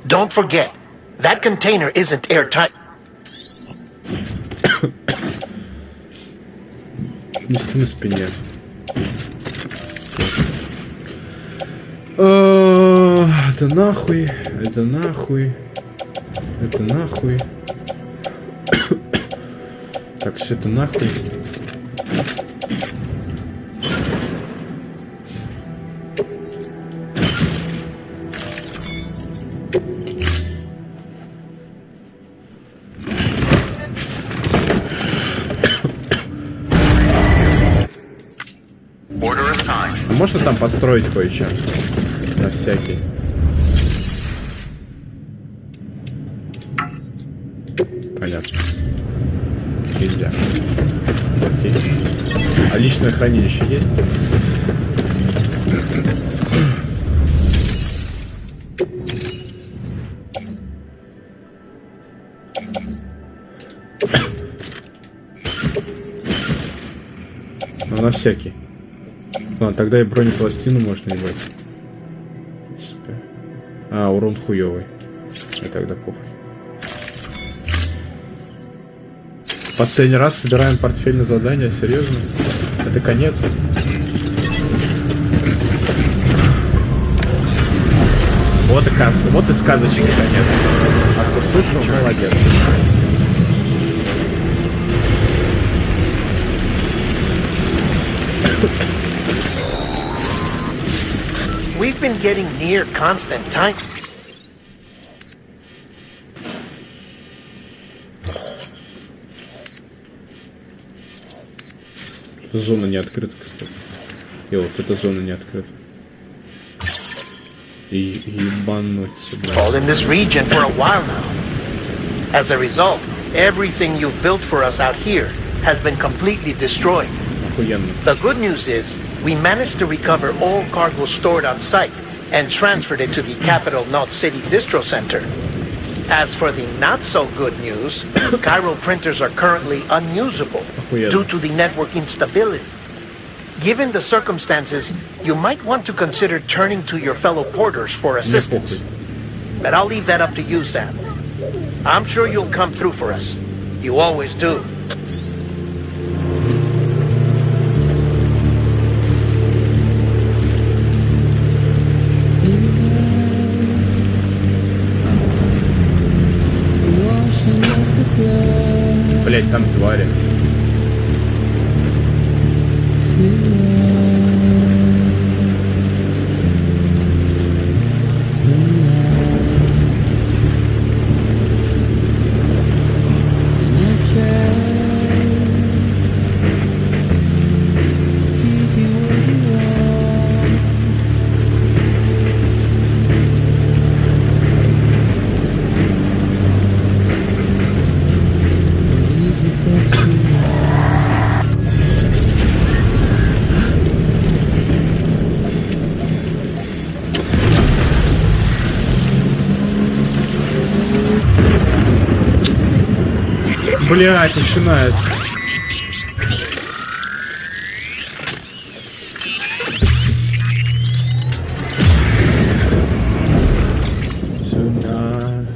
Don't forget, that container isn't airtight. Нести на спине. Это нахуй, это нахуй, это нахуй. Так, все это нахуй. А можно там построить кое-что? На всякий. Понятно. Нельзя. Окей. А личное хранилище есть? Ну, на всякий. Ладно, тогда и бронепластину можно ебать. А, урон хуёвый. И тогда похуй. Последний раз собираем портфель на задание, серьезно? Это конец? Вот и сказочный конец. А кто слышал, молодец. We've been getting near constant time. Зона не открыта, кстати. И вот эта зона не открыта. И ебануть себя. In this region for a while now. As a result, everything you've built for us out here has been completely destroyed. Охуенно. The good news is, we managed to recover all cargo stored on site and transferred it to the capital Knot City Distro Center. As for the not-so-good news, chiral printers are currently unusable due to the network instability. Given the circumstances, you might want to consider turning to your fellow porters for assistance. But I'll leave that up to you, Sam. I'm sure you'll come through for us. You always do. Блять, там твари. Блять, начинается. Сюда.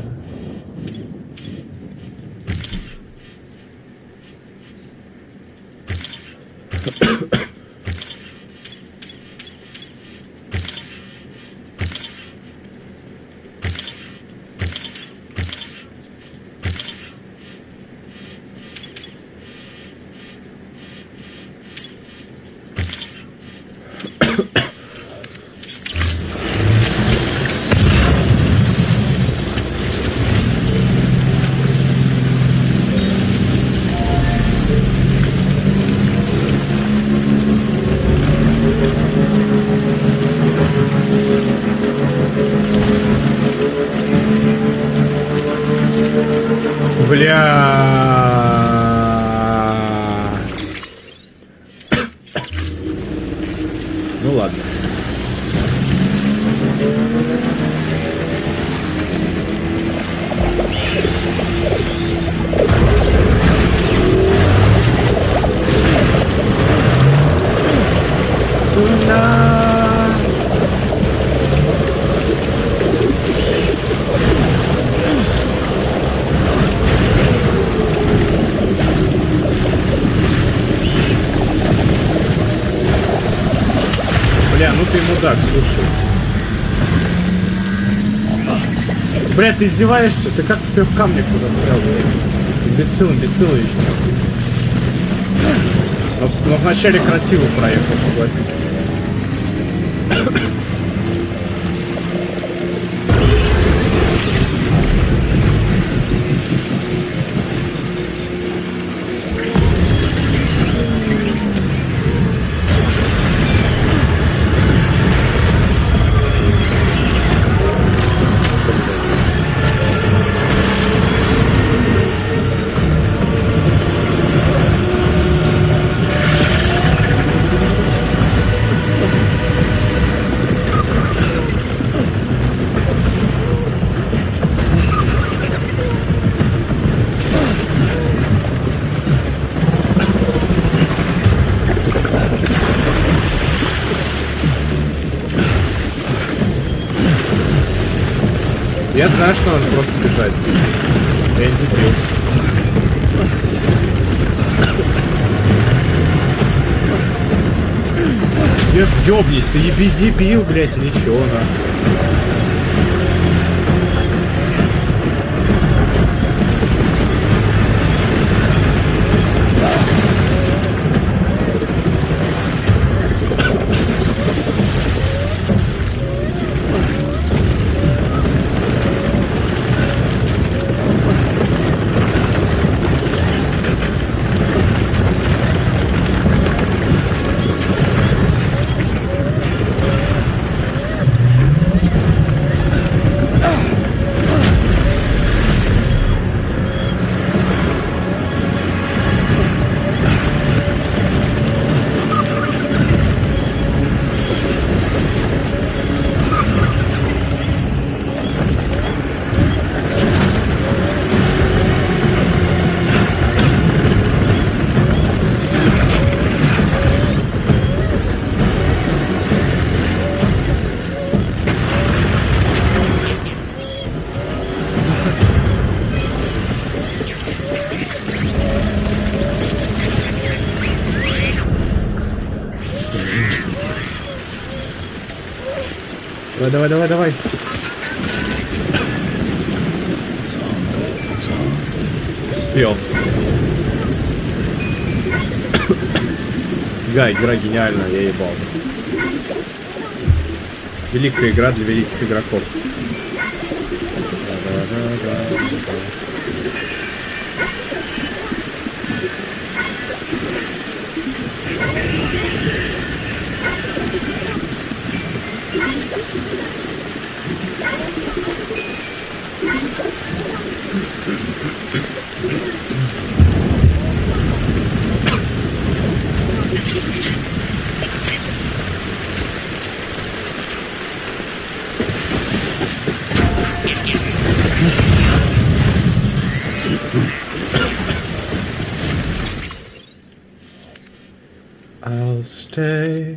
Ну ладно. Бля, ну ты мудак, слушай. Бля, ты издеваешься? Ты как ты в камне куда взял? Имбецил еще. Но вначале красиво проехал, согласитесь. Я знаю, что надо просто бежать. Я не дебил. Ёбнись, ты дебил, блядь, или чё, на? Давай. Успел. Игра гениальная, я ебал. Великая игра для великих игроков. I'll stay.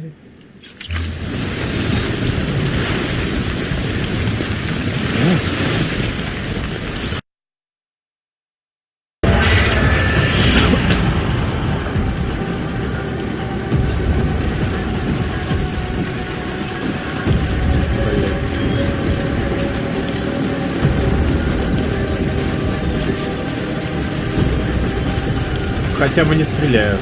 Хотя бы не стреляют.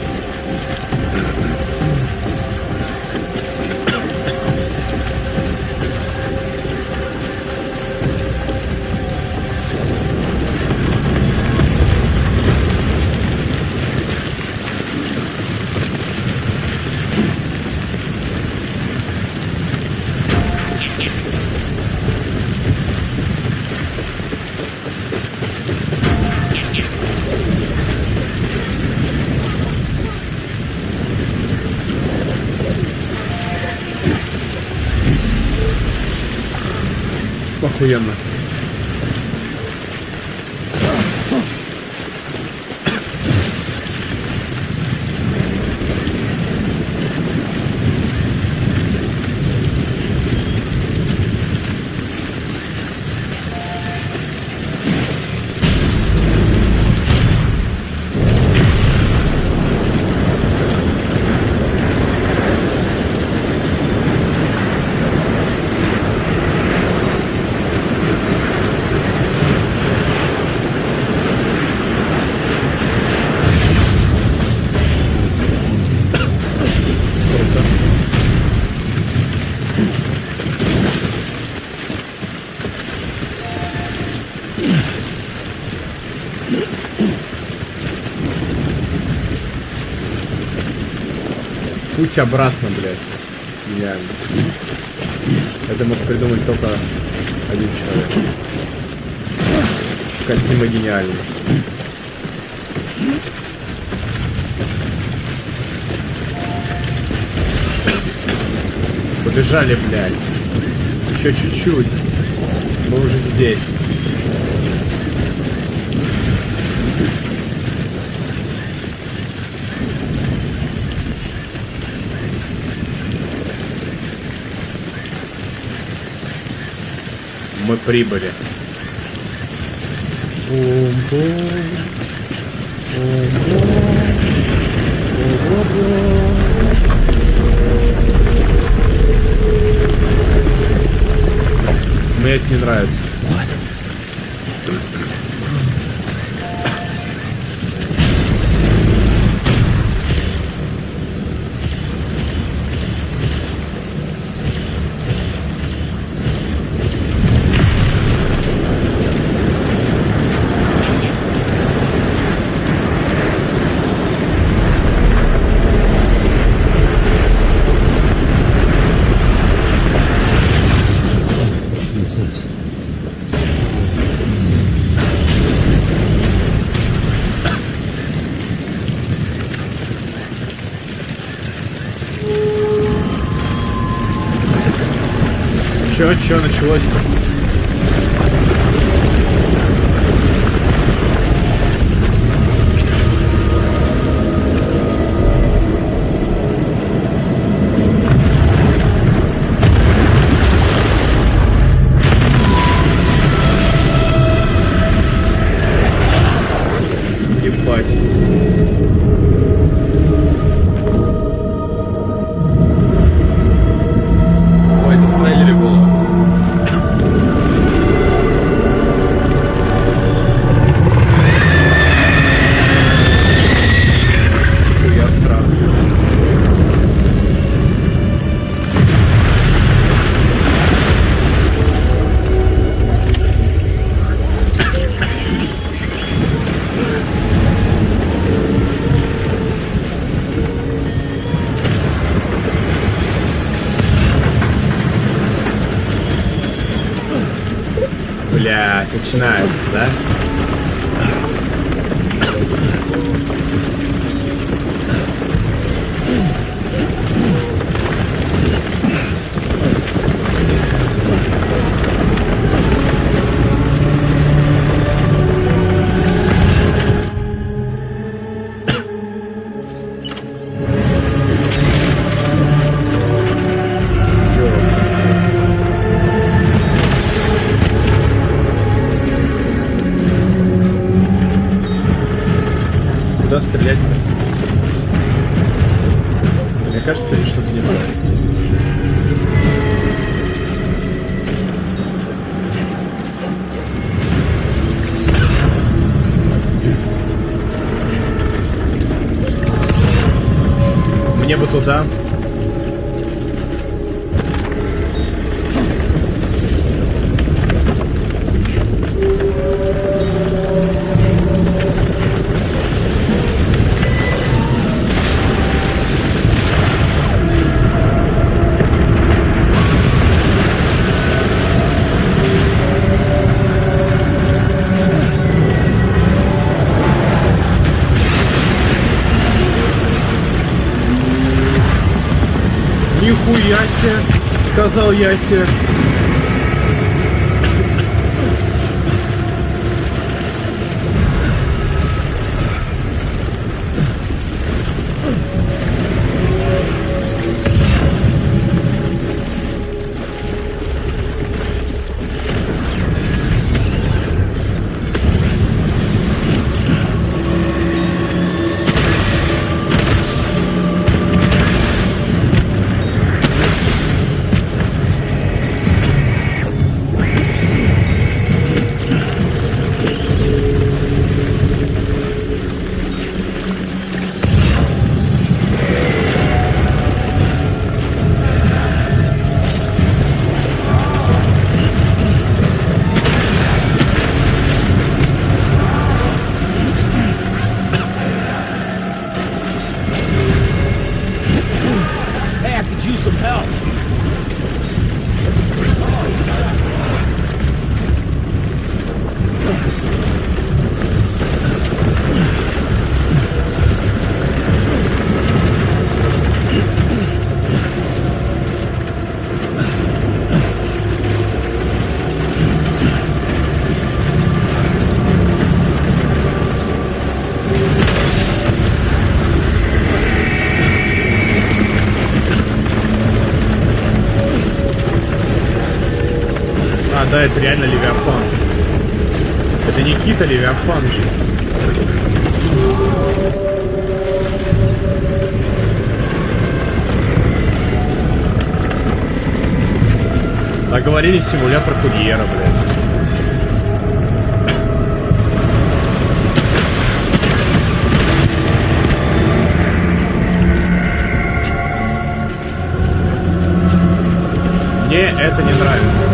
Охуенно. быть обратно, блядь. Гениально. Это мог придумать только один человек. Катима гениальный. Побежали, блядь. Еще чуть-чуть. Мы уже здесь. Мы прибыли. Мне это не нравится. Чё началось-то? Ебать. Ой, это в трейлере было. Бля, начинается, да? Куда стрелять-то? Мне кажется, или что-то не так. Мне бы туда. Нихуя себе, сказал Яся. could use some help. Да, это реально Левиафан. Это Никита Левиафан. Договорились, симулятор курьера, блядь. Мне это не нравится.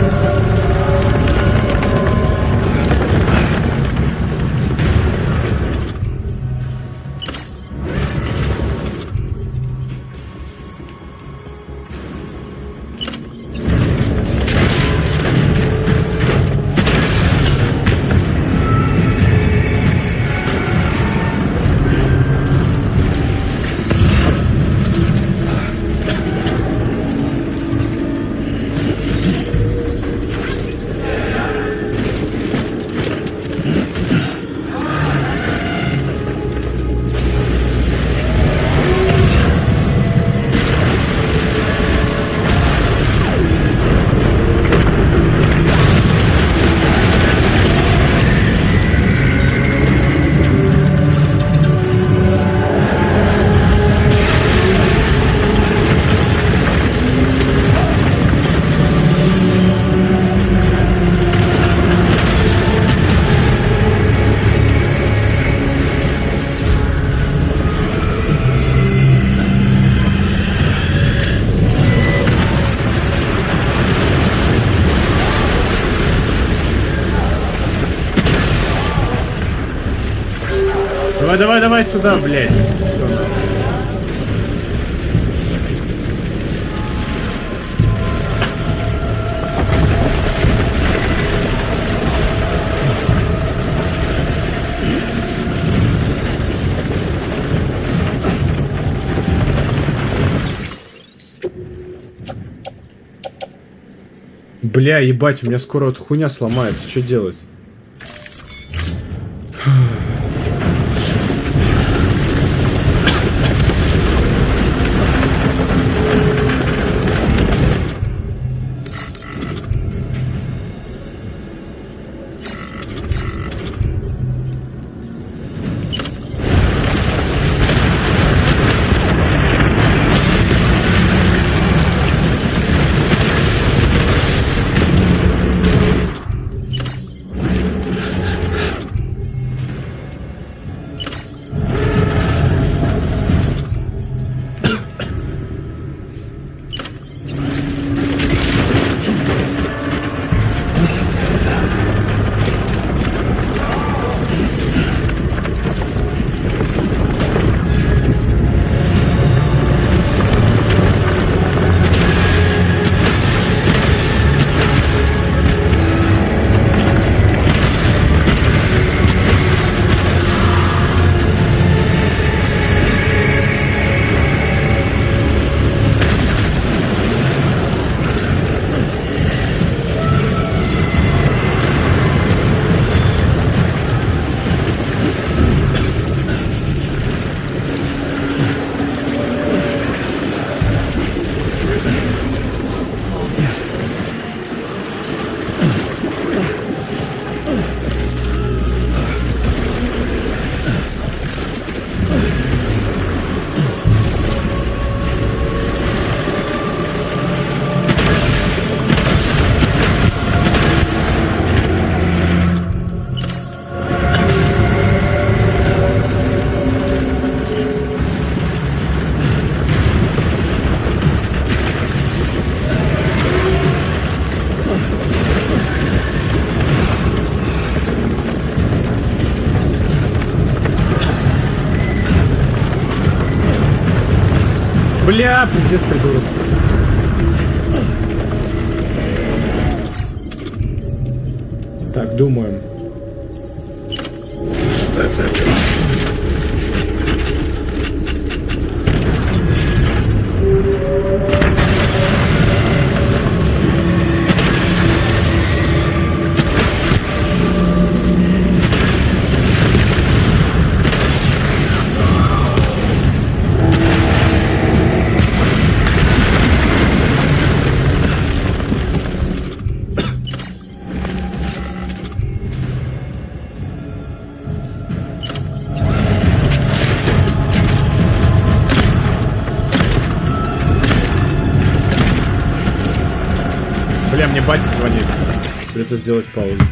Давай сюда, блядь. Всё. Бля, ебать, у меня скоро вот хуйня сломается. Что делать? Бля, пиздец, придурок. Так, думаем. Бля, мне батя звонит. Придется сделать паузу.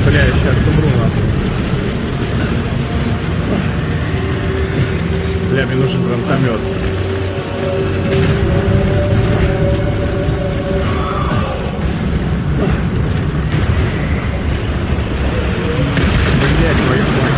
Бля, я сейчас умру, нахуй. Бля, мне нужен гранатомет. Блять, твою мать.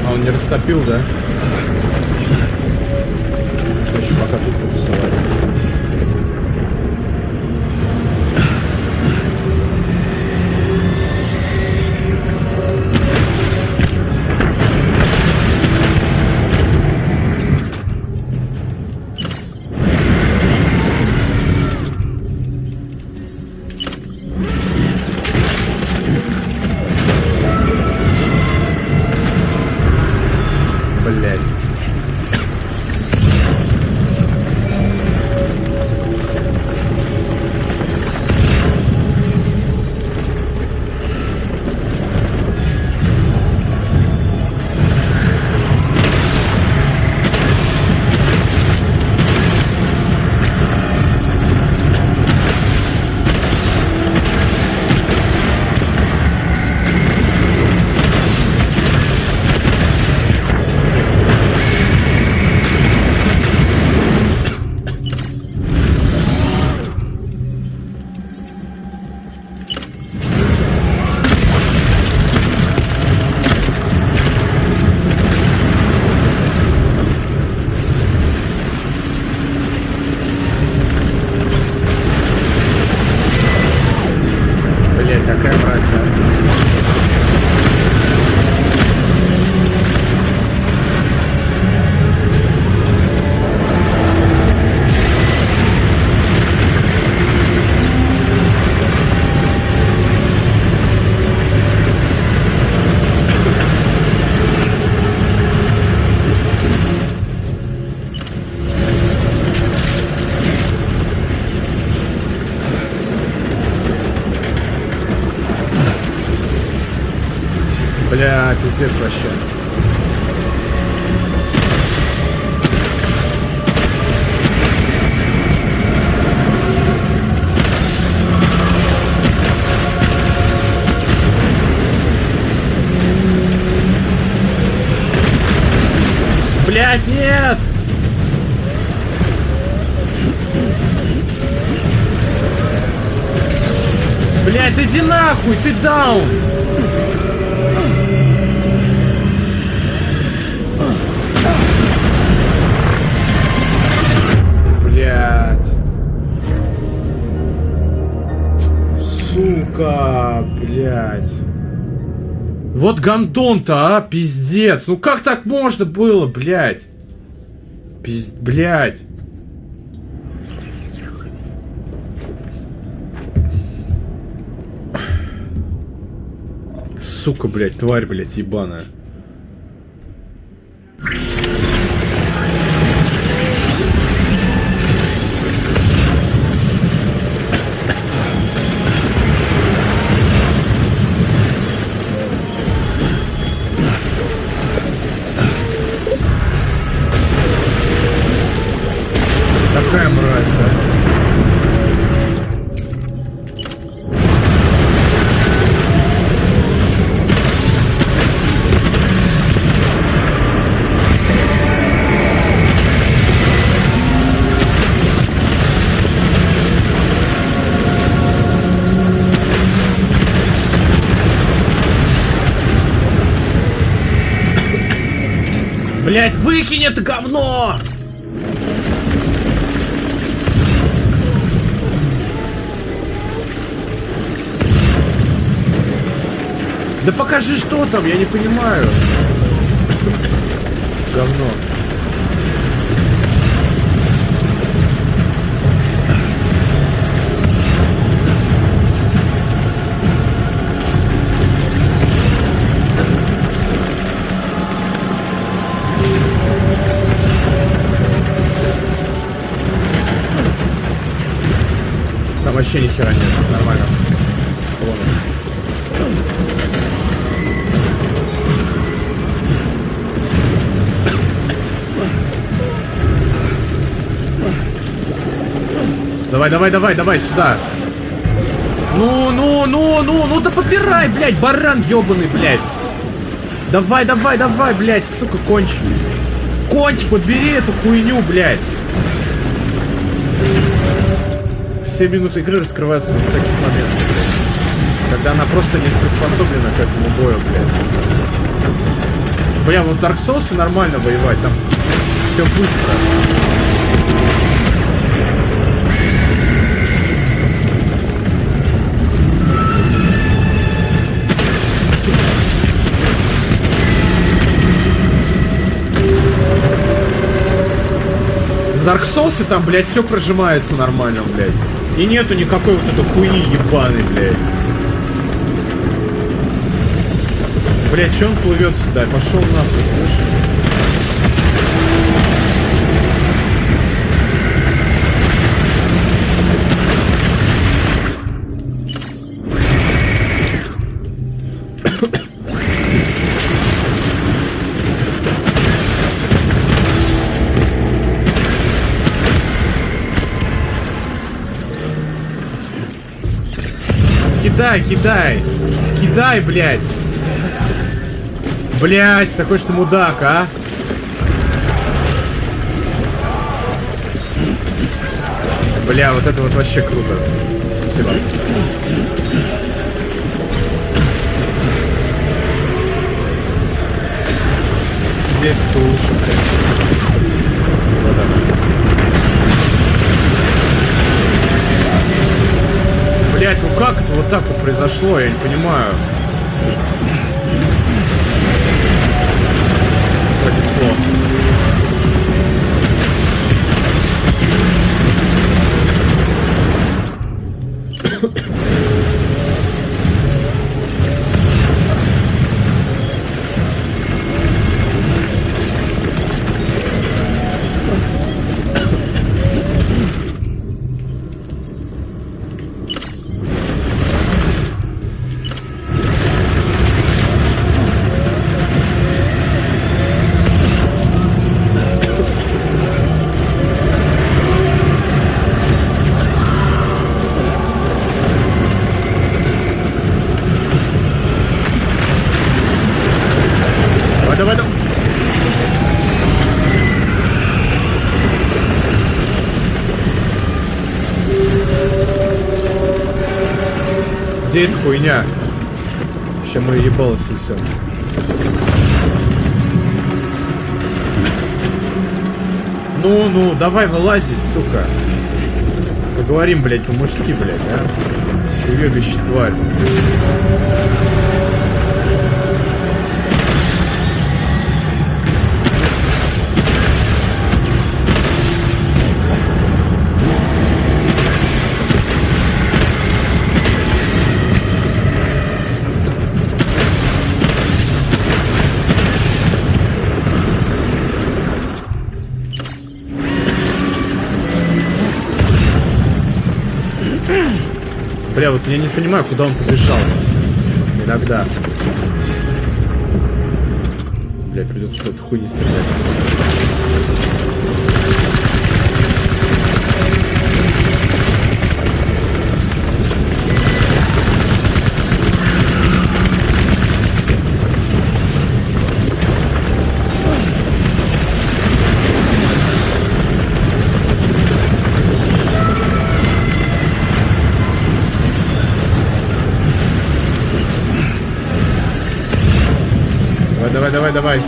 А он не растопил, да? Что еще пока тут потусовать? Блядь. Бля, пиздец вообще. Блять, нет! Блять, иди нахуй, ты даун! Блять. Сука, блять. Вот гандон-то, а, пиздец. Ну как так можно было, блять? Блять. Сука, блять, тварь, блять, ебаная. Такая мразь, а. Блять, выкинь это говно! Да покажи, что там, я не понимаю. Говно. Там вообще ни хера нет, нормально. Вон он. Давай, сюда. Ну, да подбирай, блядь, баран ёбаный, блядь. Давай, блядь, сука, кончи. Кончи, подбери эту хуйню, блядь. Все минусы игры раскрываются в таких моментах, блядь. Когда она просто не приспособлена к этому бою, блядь. Бля, вот в Dark Souls нормально воевать, там все быстро. В Dark Souls там, блядь, все прожимается нормально, блядь. И нету никакой вот этой хуйни ебаной, блядь. Блядь, че он плывет сюда? Пошел нахуй, слышишь? Кидай, блядь. Блядь, такой что мудак, а? Бля, вот это вот вообще круто. Спасибо. Где это лучше, блядь? Вот так. Блять, ну как это вот так вот произошло, я не понимаю. Пронесло. Давай, давай, давай. Где эта хуйня? Сейчас мы ебало снесем. Ну, давай вылази, сука. Поговорим, блядь, по-мужски, блядь, а? Уебище, тварь. Бля, вот я не понимаю, куда он побежал. Иногда. Бля, придется с этой хуйни стрелять. Давай.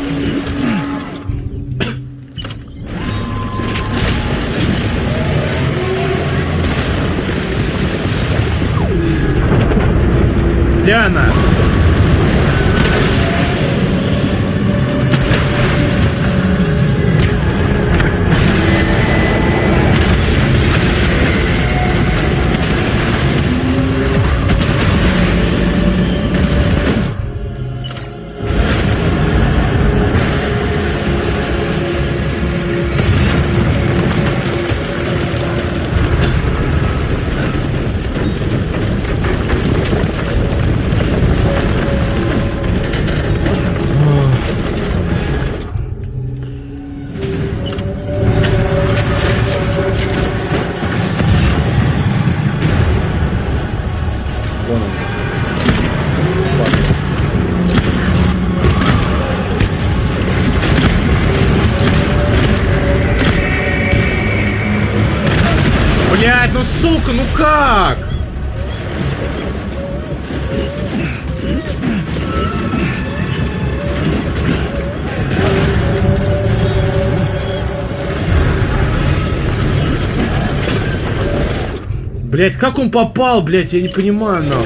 Где она? Блядь, ну сука, ну как? Блядь, как он попал, блядь, я не понимаю, нахуй.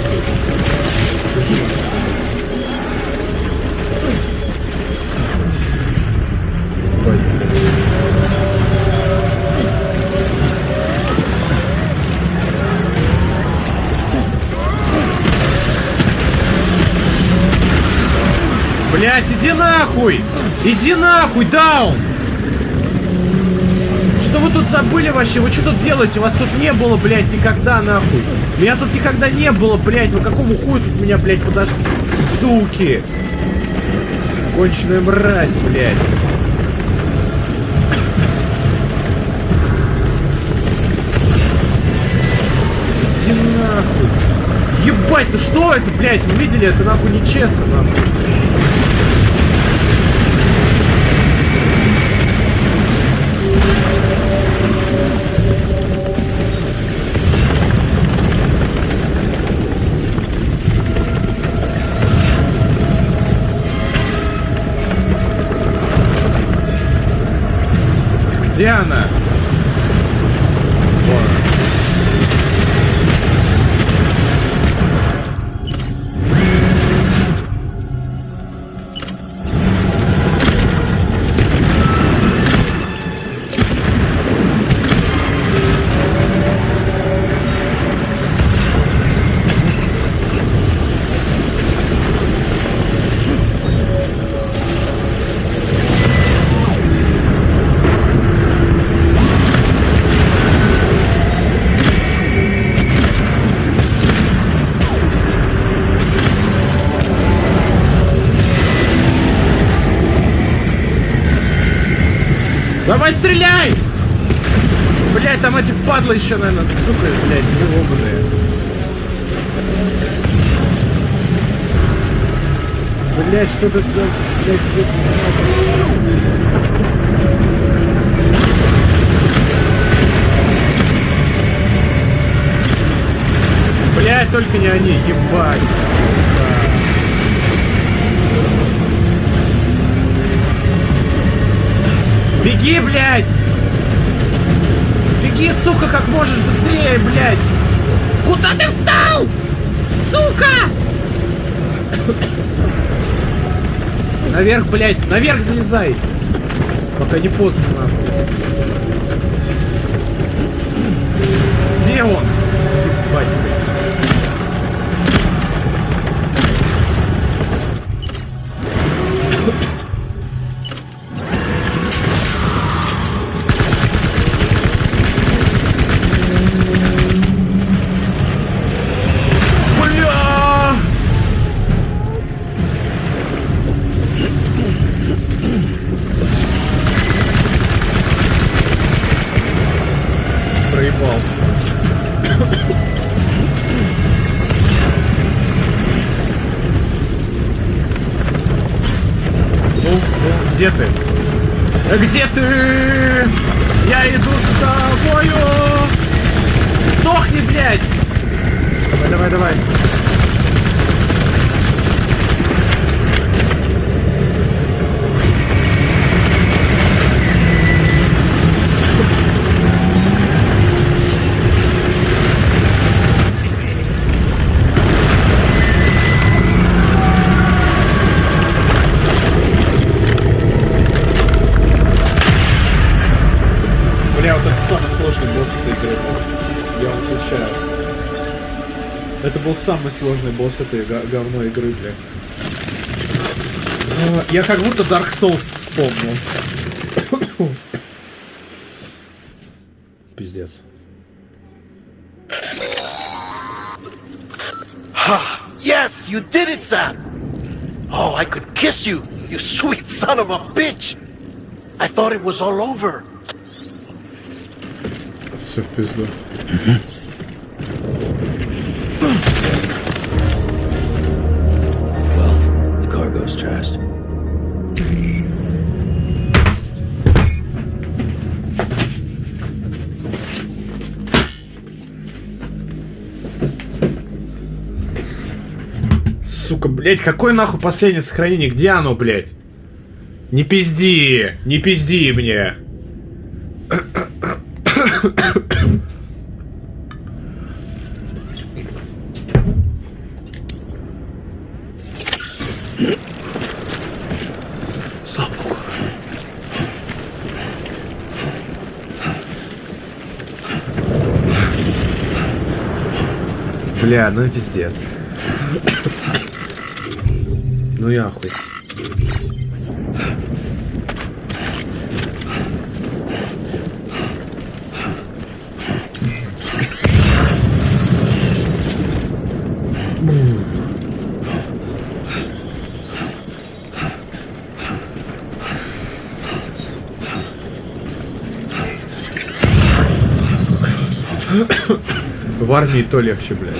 Блять, иди нахуй! Иди нахуй, даун! Что вы тут забыли вообще? Вы что тут делаете? Вас тут не было, блядь, никогда, нахуй. Меня тут никогда не было, блядь. Вы какому хую тут меня, блядь, подошли? Суки! Конченая мразь, блядь. Иди нахуй. Ебать, ну что это, блядь? Вы видели? Это нахуй нечестно, нахуй. Где она? Вон. Давай стреляй! Блять, там эти падлы еще, наверное, сука, блять, ебаные. Блять, что это? Блять, только не они, ебать. Беги, блять! Беги, сука, как можешь быстрее, блять! Куда ты встал? Сука! Наверх, блять, наверх залезай! Пока не поздно, нахуй. Где он? Ебать, блядь. Проебал. Ну, где ты? Где ты? Я иду с тобою! Сдохни, блядь! Давай, давай, давай. Бля, вот это самый сложный босс этой игры. Я вам отвечаю. Это был самый сложный босс этой говной игры, бля. Я как будто Dark Souls вспомнил. Пиздец. Yes, you did it, Sam! Oh, I could kiss you, you sweet son of a bitch! I thought it was all over. Все в пизду. Well, the cargo's trashed. Сука, блять, какое нахуй последнее сохранение? Где оно, блять? Не пизди! Не пизди мне! Слава богу. Бля, ну пиздец. Ну я хуй. В армии то легче, блядь.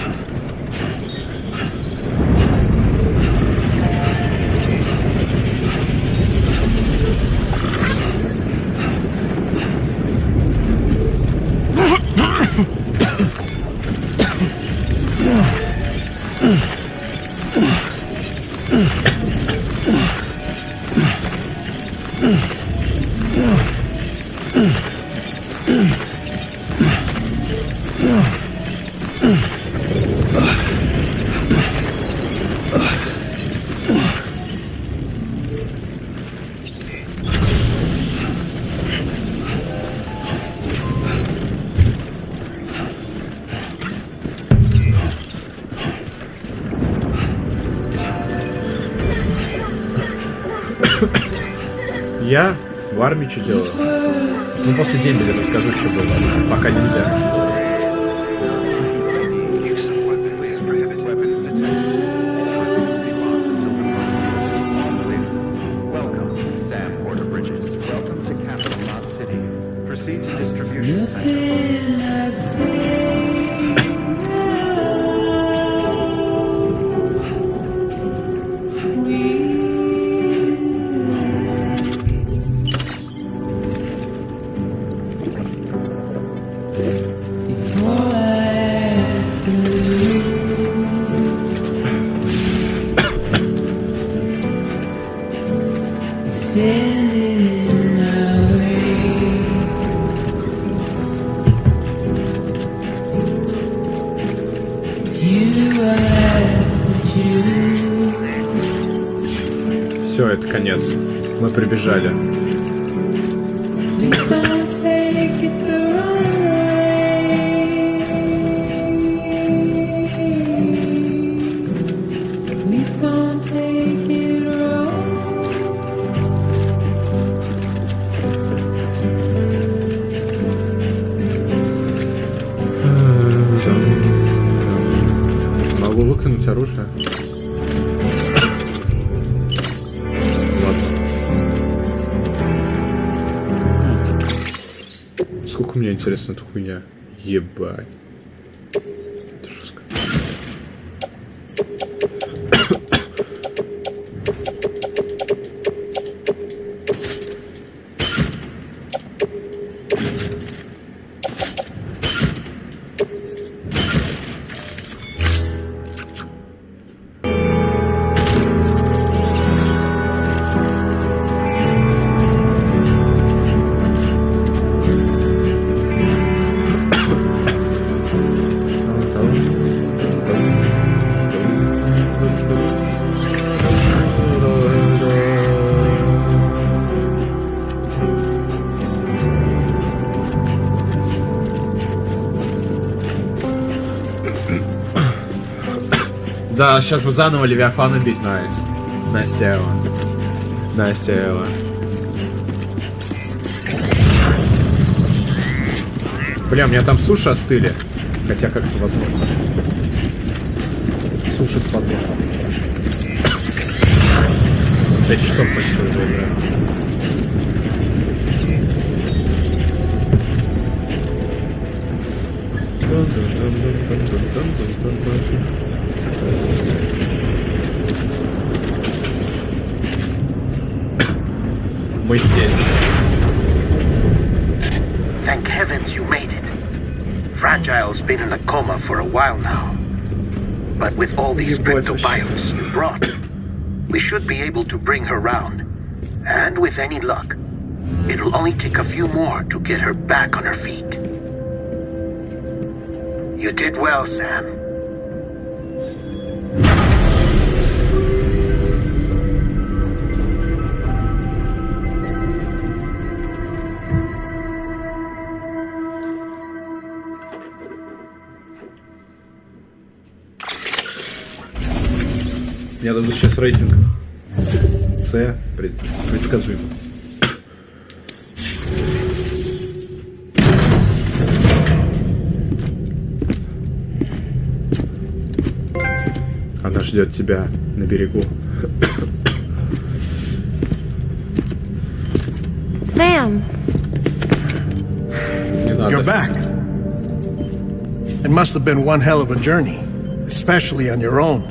Я в армии что делаю? Ну, после дембеля расскажу, что было. Пока нельзя. We Все, это конец. Мы прибежали. Могу выкинуть оружие. Сколько у меня, интересно, эта хуйня? Ебать. Это жестко. Да, сейчас бы заново Левиафана бить, найс. Настя Эва. Настя Эва. Бля, у меня там суши остыли. Хотя как это возможно? Суши с подвохом. 5 часов почти уже играю. Мы здесь. Thank heavens you made it. Fragile's been in a coma for a while now. But with all these cryptobiotes you brought, we should be able to bring her round. And with any luck, it'll only take a few more to get her back on her feet. You did well, Sam. Я дадут сейчас рейтинг. С. Предсказуемо. Она ждет тебя на берегу. Sam. You're back. It must have been one hell of a journey, especially on your own.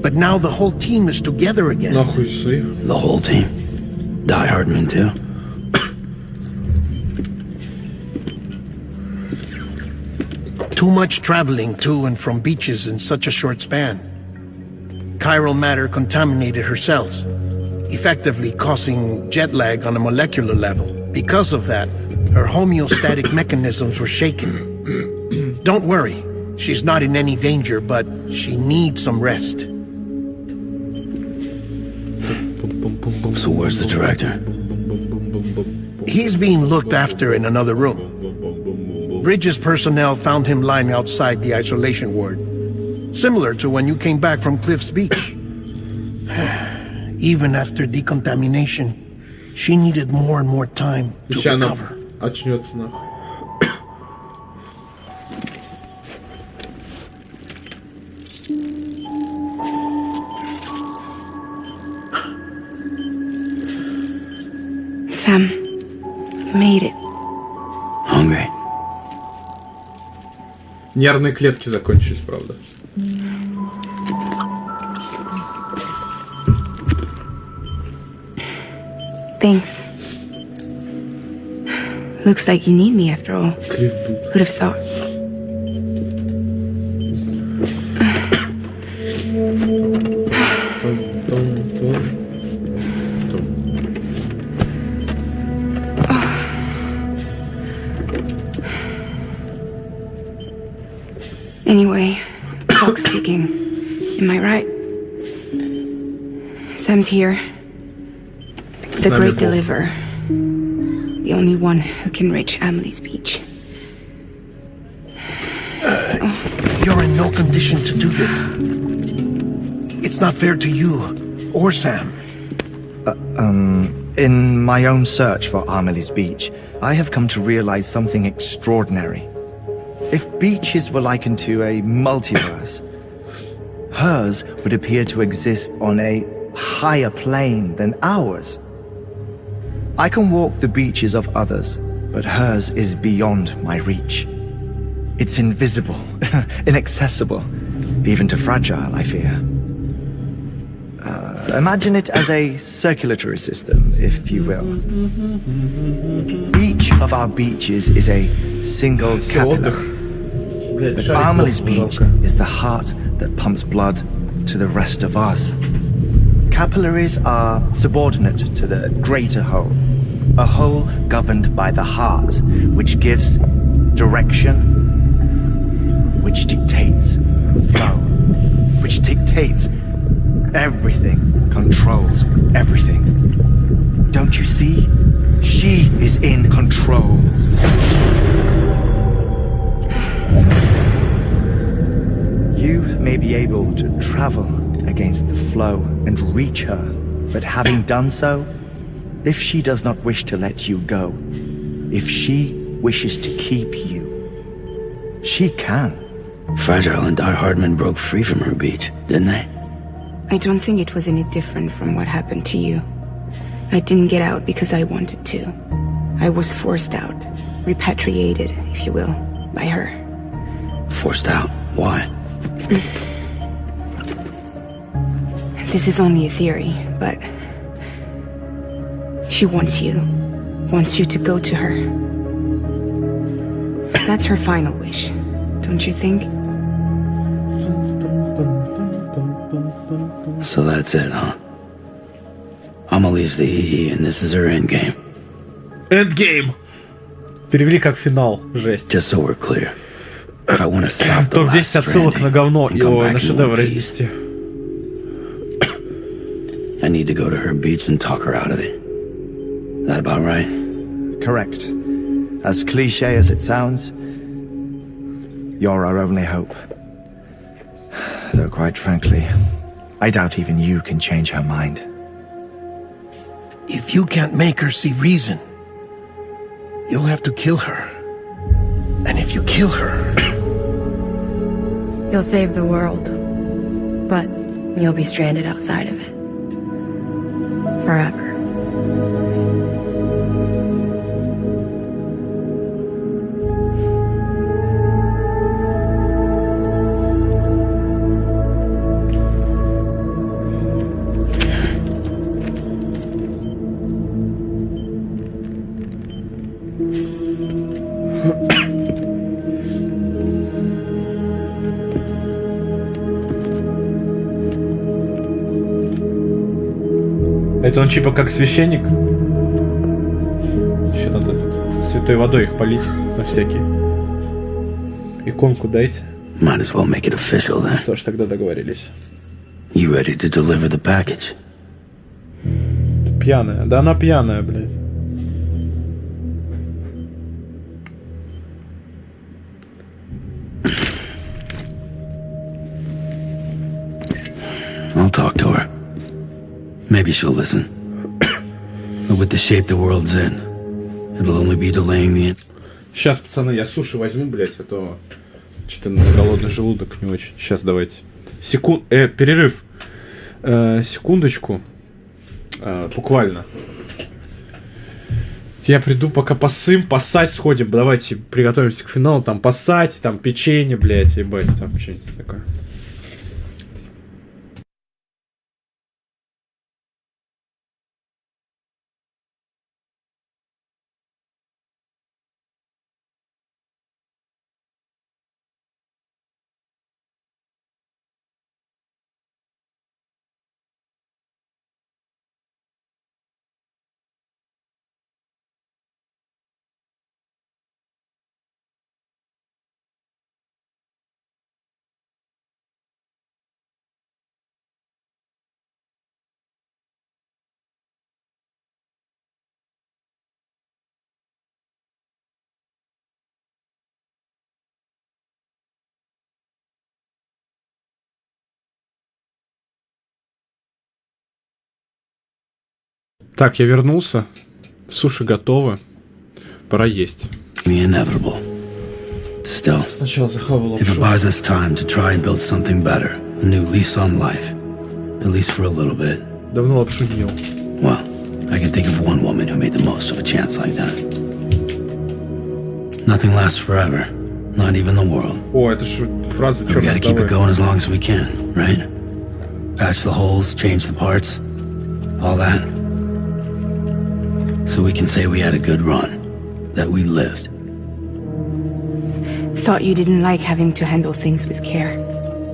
But now the whole team is together again. Нахуй шли. The whole team. Die Hardman too. Too much traveling to and from beaches in such a short span. Chiral matter contaminated her cells, effectively causing jet lag on a molecular level. Because of that, her homeostatic mechanisms were shaken. Don't worry, she's not in any danger, but she needs some rest. So where's the director? He's being looked after in another room. Bridges personnel found him lying outside the isolation ward, similar to when you came back from Cliff's Beach. Even after decontamination, she needed more and more time to recover. Очнется нахуй. Sam, you made it. Hungry? Нервные клетки закончились, правда. Thanks. Looks like you need me after all. Who'd have thought? Am I right? Sam's here. The great deliverer. The only one who can reach Amelie's beach. You're in no condition to do this. It's not fair to you or Sam. In my own search for Amelie's beach, I have come to realize something extraordinary. If beaches were likened to a multiverse, hers would appear to exist on a higher plane than ours. I can walk the beaches of others, but hers is beyond my reach. It's invisible, inaccessible, even to fragile, I fear. Imagine it as a circulatory system, if you will. Each of our beaches is a single capillary. But Amelie's beach is the heart that pumps blood to the rest of us. Capillaries are subordinate to the greater whole, a whole governed by the heart, which gives direction, which dictates flow, which dictates everything, controls everything. Don't you see? She is in control. You may be able to travel against the flow and reach her, but having done so, if she does not wish to let you go, if she wishes to keep you, she can. Fragile and Die Hardman broke free from her beach, didn't they? I don't think it was any different from what happened to you. I didn't get out because I wanted to. I was forced out, repatriated, if you will, by her. Forced out? Why? This is only a theory, but she wants you to go to her. That's her final wish, don't you think? So that's it, huh? Amelie's the EE, and this is her endgame. Endgame! Перевели как финал. Жесть. Just so we're clear. If I want to stop the Топ-10 last отсылок на говно Stranding и and come на back in шедевр one из piece, 10. I need to go to her beach and talk her out of it. That about right? Correct. As cliche as it sounds, you're our only hope. Though quite frankly, I doubt even you can change her mind. If you can't make her see reason, you'll have to kill her. And if you kill her... You'll save the world, but you'll be stranded outside of it. Forever. Это он типа как священник. Еще надо святой водой их полить на всякий. Иконку дайте. Might as well make it official then. Что ж, тогда договорились. You ready to deliver the package? Ты пьяная. Да она пьяная, блядь. I'll talk to her. Maybe she'll listen. But with the shape the world's in, it'll only be delaying the end. Сейчас, пацаны, я суши возьму, блядь, а то что-то на голодный желудок не очень. Сейчас давайте. Перерыв. Секундочку. Буквально. Я приду, пока поссать сходим. Давайте приготовимся к финалу. Там поссать, там печенье, блядь, ебать, там что-нибудь такое. Так, я вернулся. Суши готовы. Пора есть. Inevitable. Still, Сначала захавал if it лапшу. buys us time to try and build something better, a new lease on life, at least for a little bit, Давно лапшу не ел. well, I can think of one woman who made the most of a chance like that. Nothing lasts forever, not even the world. О, это же фраза We gotta черной keep it вдовы. going as long as we can, right? Patch the holes, change the parts, all that. So we can say we had a good run, that we lived. Thought you didn't like having to handle things with care.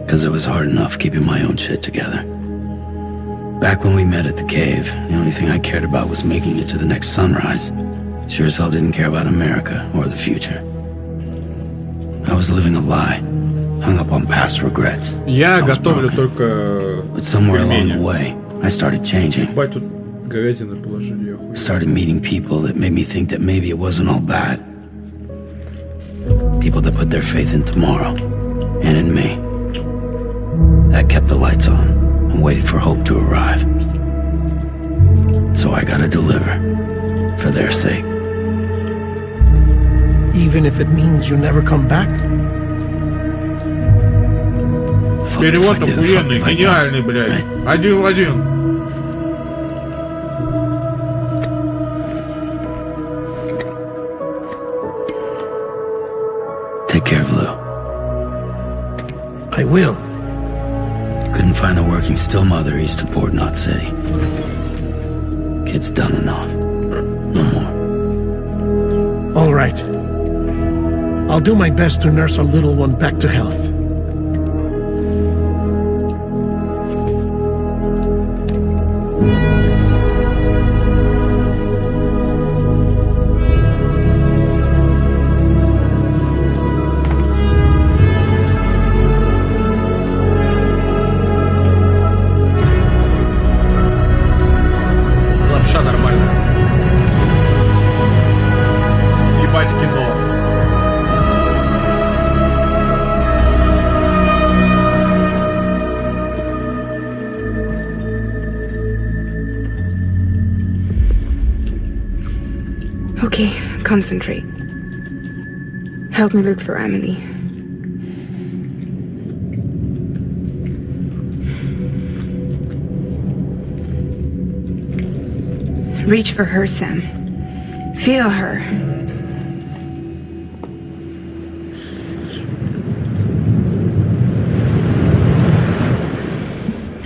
Because it was hard enough keeping my own shit together. Back when we met at the cave, the only thing I cared about was making it to the next sunrise. Sure as hell didn't care about America or the future. I was living a lie, hung up on past regrets. Я I was готовлю broken. только But somewhere along пельмени. the way, I started changing. Бать, тут говядины положили. охуенно. Started meeting people that made me think that maybe it wasn't all bad. People that put their faith in tomorrow, and in me. That kept the lights on and waited for hope to arrive. So I gotta deliver, for their sake. Even if it means you never come back? Fuck if Перевод I do, fuck охуенный, if I гениальный, don't, блядь. right? Один в один. Take care of Lou. I will. Couldn't find a working still mother east of Port Knot City. Kid's done enough. No more. All right. I'll do my best to nurse our little one back to health. Лапша нормальная. Ебать кино. Okay, concentrate. Help me look for Emily. Reach for her, Sam. Feel her.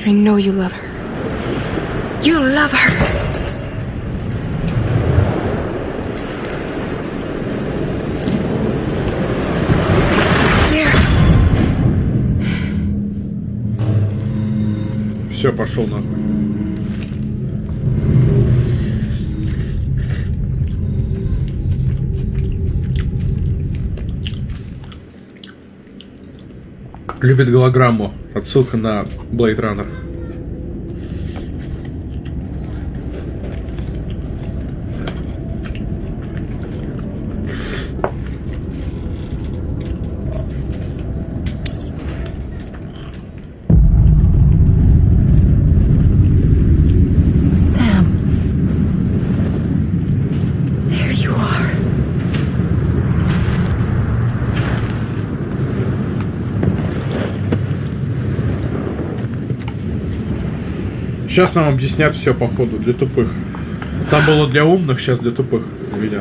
I know you love her. You love her! There. Все, пошел нахуй. Любит голограмму. Отсылка на Blade Runner. Sam. There you are. Сейчас нам объяснят все по ходу для тупых. Там было для умных, сейчас для тупых. У меня.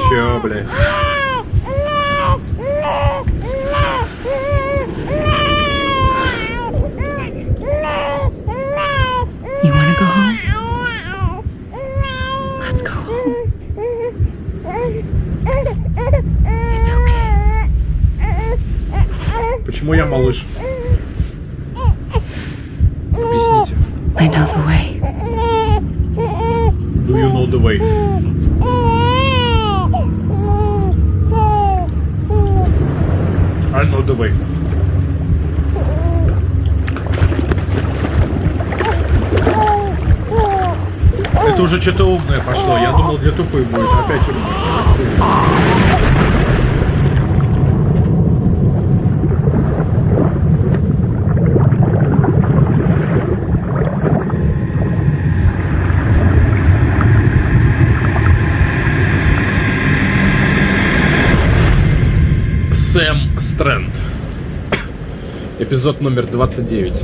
Чё, блядь? You wanna go home? Let's go home. It's okay. Почему я малыш? Объясните. I know the way. Do you know the way? I know the way. это уже что-то умное пошло. Я думал, для тупых будет. Опять умное. Сэм Стрэнд. Эпизод номер 29.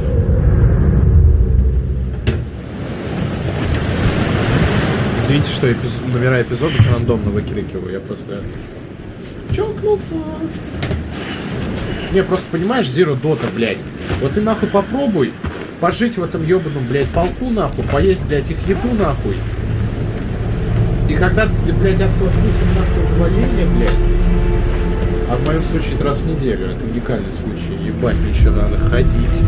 Извините, что номера эпизодов рандомно выкрикиваю. Я просто чокнулся. Не, просто понимаешь, Zero Dota, блядь. Вот ты нахуй попробуй пожить в этом ёбаном, блядь, полку, нахуй, поесть, блядь, их еду, нахуй. И когда ты, блядь, откусим нахуй удовольствие, блядь. А в моем случае это раз в неделю. Это уникальный случай. Ебать, мне еще надо ходить.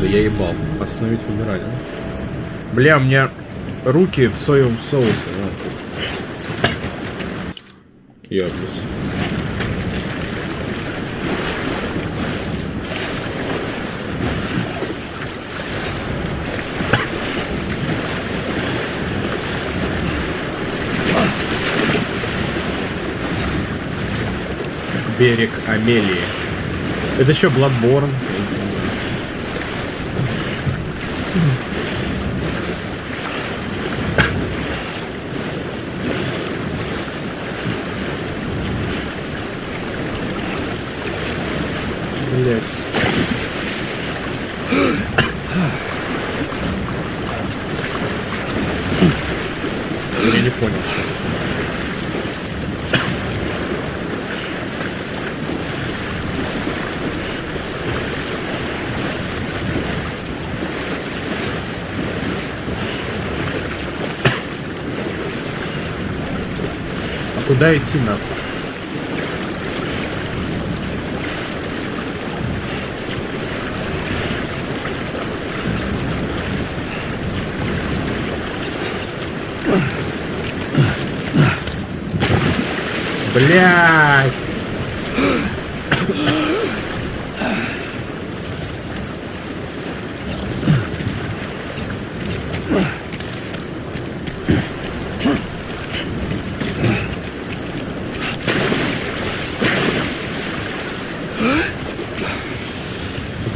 Да я ебал. Остановить вымирание. Бля, у меня руки в соевом соусе. Ёбнусь. Берег Амелии. Это что, Bloodborne? Блять. Я не понял. Куда идти нахуй? Блядь!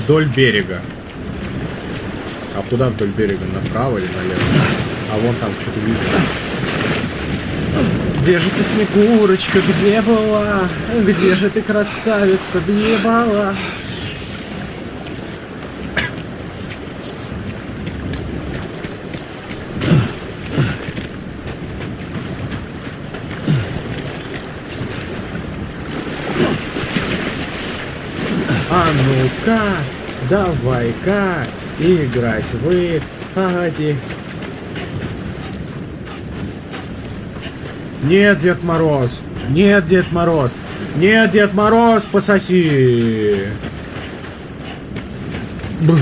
Вдоль берега. А куда вдоль берега? Направо или налево? А вон там что-то видно. Где же ты, Снегурочка, где была? Где же ты, красавица, где была? А ну-ка, давай-ка играть вы, погоди. Нет, Дед Мороз! Нет, Дед Мороз! Нет, Дед Мороз, пососи! Бух.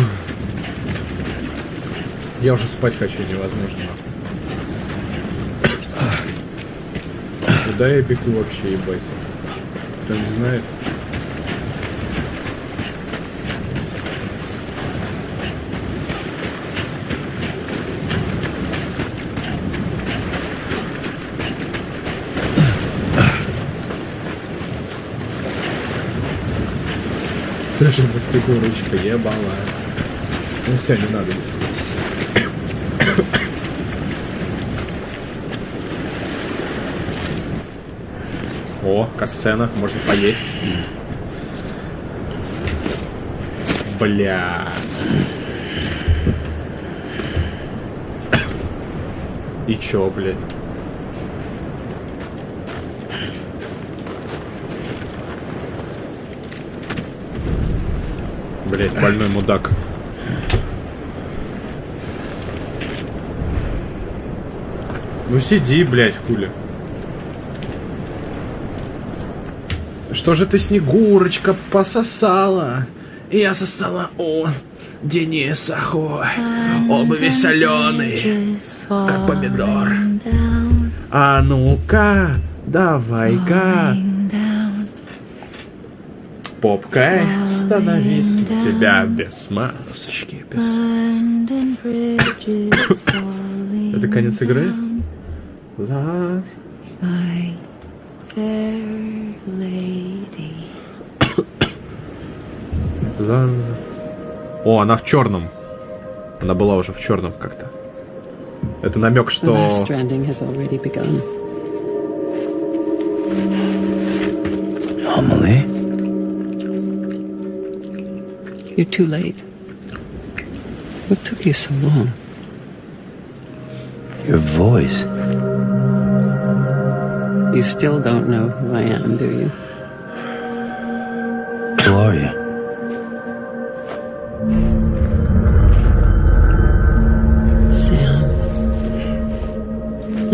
Я уже спать хочу, невозможно. Куда я бегу вообще, ебать? Кто не знает? Слушай, это Снегурочка, ебала. Ну все, не надо веселиться. О, касцена, можно поесть. Бля. И чё, блядь? Блять, больной мудак. Ну сиди, блять, хули. Что же ты, Снегурочка, пососала? Я сосала у Дениса, хуй. Обуви соленые, как помидор. А ну-ка, давай-ка. Попкой становись, у тебя без масочки, без... Это конец игры? Да. О, она в черном. Она была уже в черном как-то. Это намек, что... Amelie? You're too late. What took you so long? Your voice. You still don't know who I am, do you? Who are you? Sam.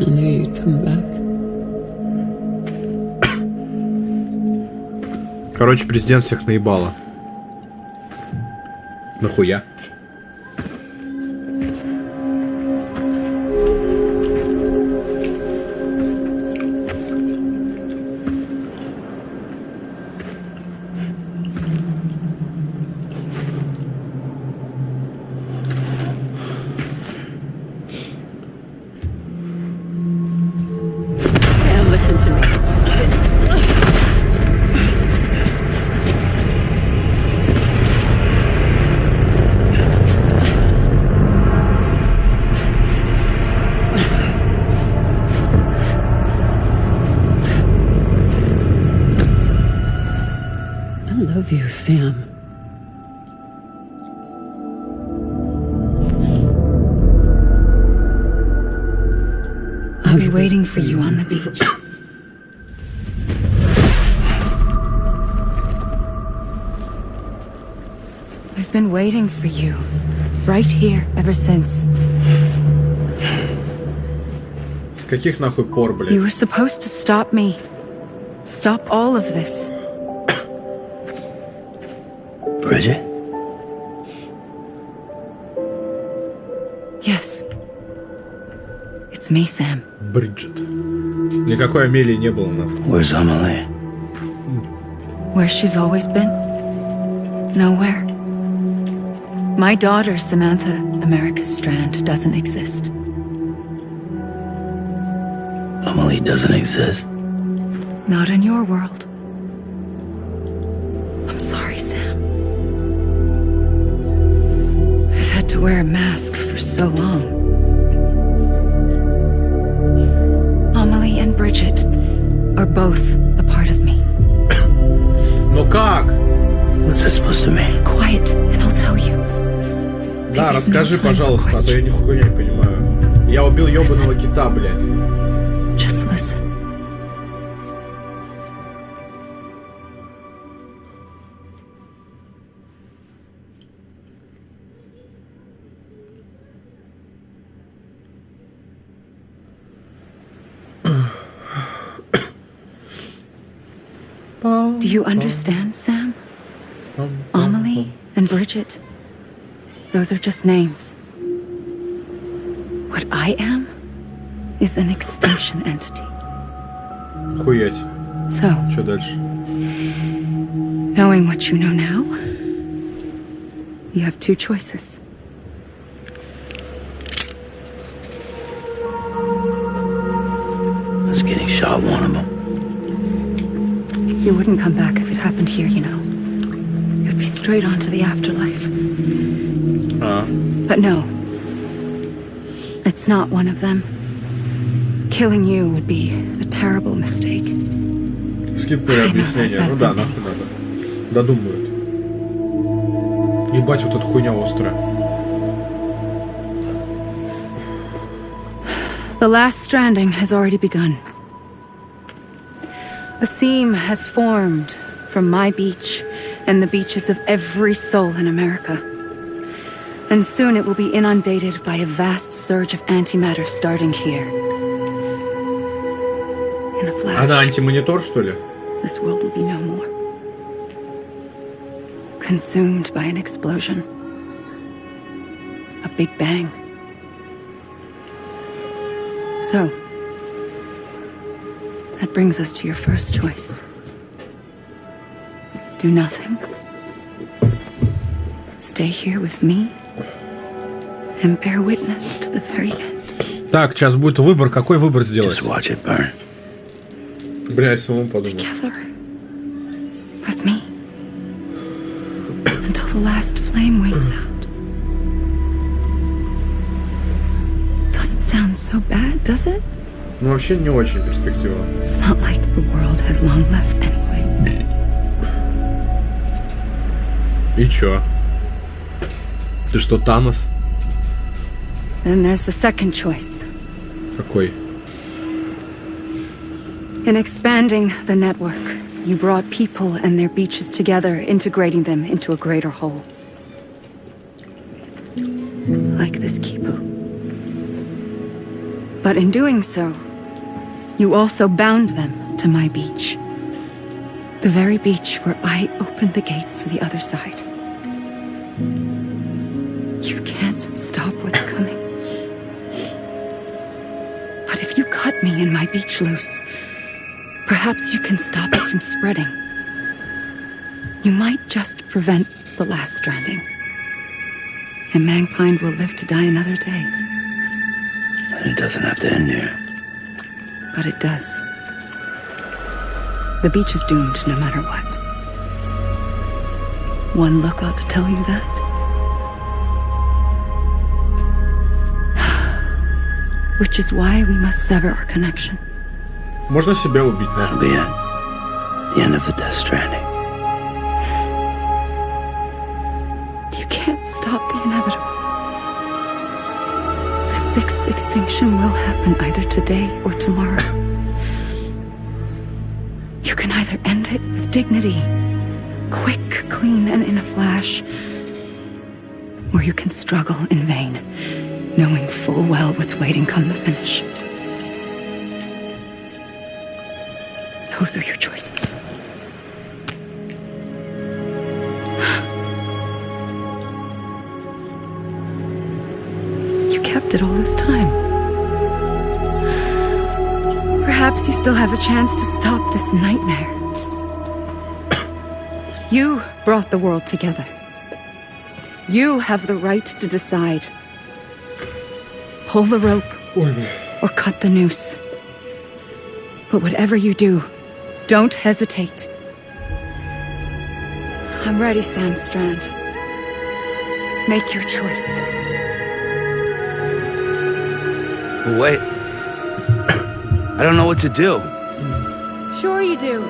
I knew you'd come back. Короче, президент всех наебала. Нахуя? Sam, listen to me. I love you, Sam. I'll be waiting for you on the beach. I've been waiting for you, right here, ever since. С каких нахуй пор, You блядь? were supposed to stop me. Stop all of this. Bridget? Yes. It's me, Sam. Бриджит. Никакой Амелии не было, нахуй. Where's Amelie? Where she's always been? Nowhere. My daughter, Samantha America Strand, doesn't exist. Amelie doesn't exist. Not in your world. I'm sorry, Sam. I've had to wear a mask for so long. Amelie and Bridget are both a part of me. Ну как? What's that supposed to mean? Quiet, and I'll tell you. Да, There is no расскажи, time for пожалуйста, а то я questions. нихуя не понимаю. Я убил ёбаного кита, блядь. Just listen. Do you understand, Sam? Amelie and Bridget, those are just names. What I am is an extinction entity. Хуять. So, Что дальше? knowing what you know now, you have two choices. Us getting shot, one of them. You wouldn't come back if it happened here, you know. You'd be straight on to the afterlife. But no. It's not one of them. Killing you would be a terrible mistake. Скипнули объяснение. Ну да, нахуй надо. Додумают. Ебать, вот эта хуйня острая. The last stranding has already begun. A seam has formed from my beach and the beaches of every soul in America. And soon it will be inundated by a vast surge of antimatter starting here. In a flash, Она антимонитор, что ли? this world will be no more. Consumed by an explosion. A big bang. So, that brings us to your first choice. Do nothing. Stay here with me and bear witness to the very end. Так, сейчас будет выбор. Какой выбор сделать? Just watch it burn. Бля, я самому подумал. Together with me until the last flame winks out. Doesn't sound so bad, does it? Ну, вообще не очень перспектива. It's not like the world has long left anyway. И чё? Ты что, Танос? Then there's the second choice. Какой? In expanding the network, you brought people and their beaches together, integrating them into a greater whole. Like this Kipu. But in doing so, you also bound them to my beach. The very beach where I opened the gates to the other side. You can't stop what's coming. But if you cut me and my beach loose, perhaps you can stop it from spreading. You might just prevent the last stranding. And mankind will live to die another day. And it doesn't have to end here. But it does. The beach is doomed no matter what. One look ought to tell you that. Which is why we must sever our connection. Можно себя убить, That'll be it. The end of the Death Stranding. You can't stop the inevitable. The sixth extinction will happen either today or tomorrow. You can either end it with dignity, quick, clean, and in a flash, or you can struggle in vain, knowing full well what's waiting come the finish. Those are your choices. You kept it all this time. Perhaps you still have a chance to stop this nightmare. You brought the world together. You have the right to decide. Pull the rope or cut the noose. But whatever you do, don't hesitate. I'm ready, Sandstrand. Make your choice. Wait. I don't know what to do. Sure you do.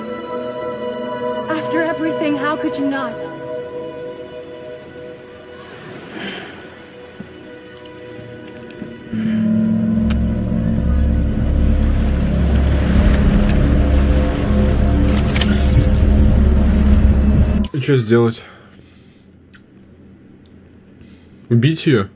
After everything, how could you not? И что сделать? Убить ее?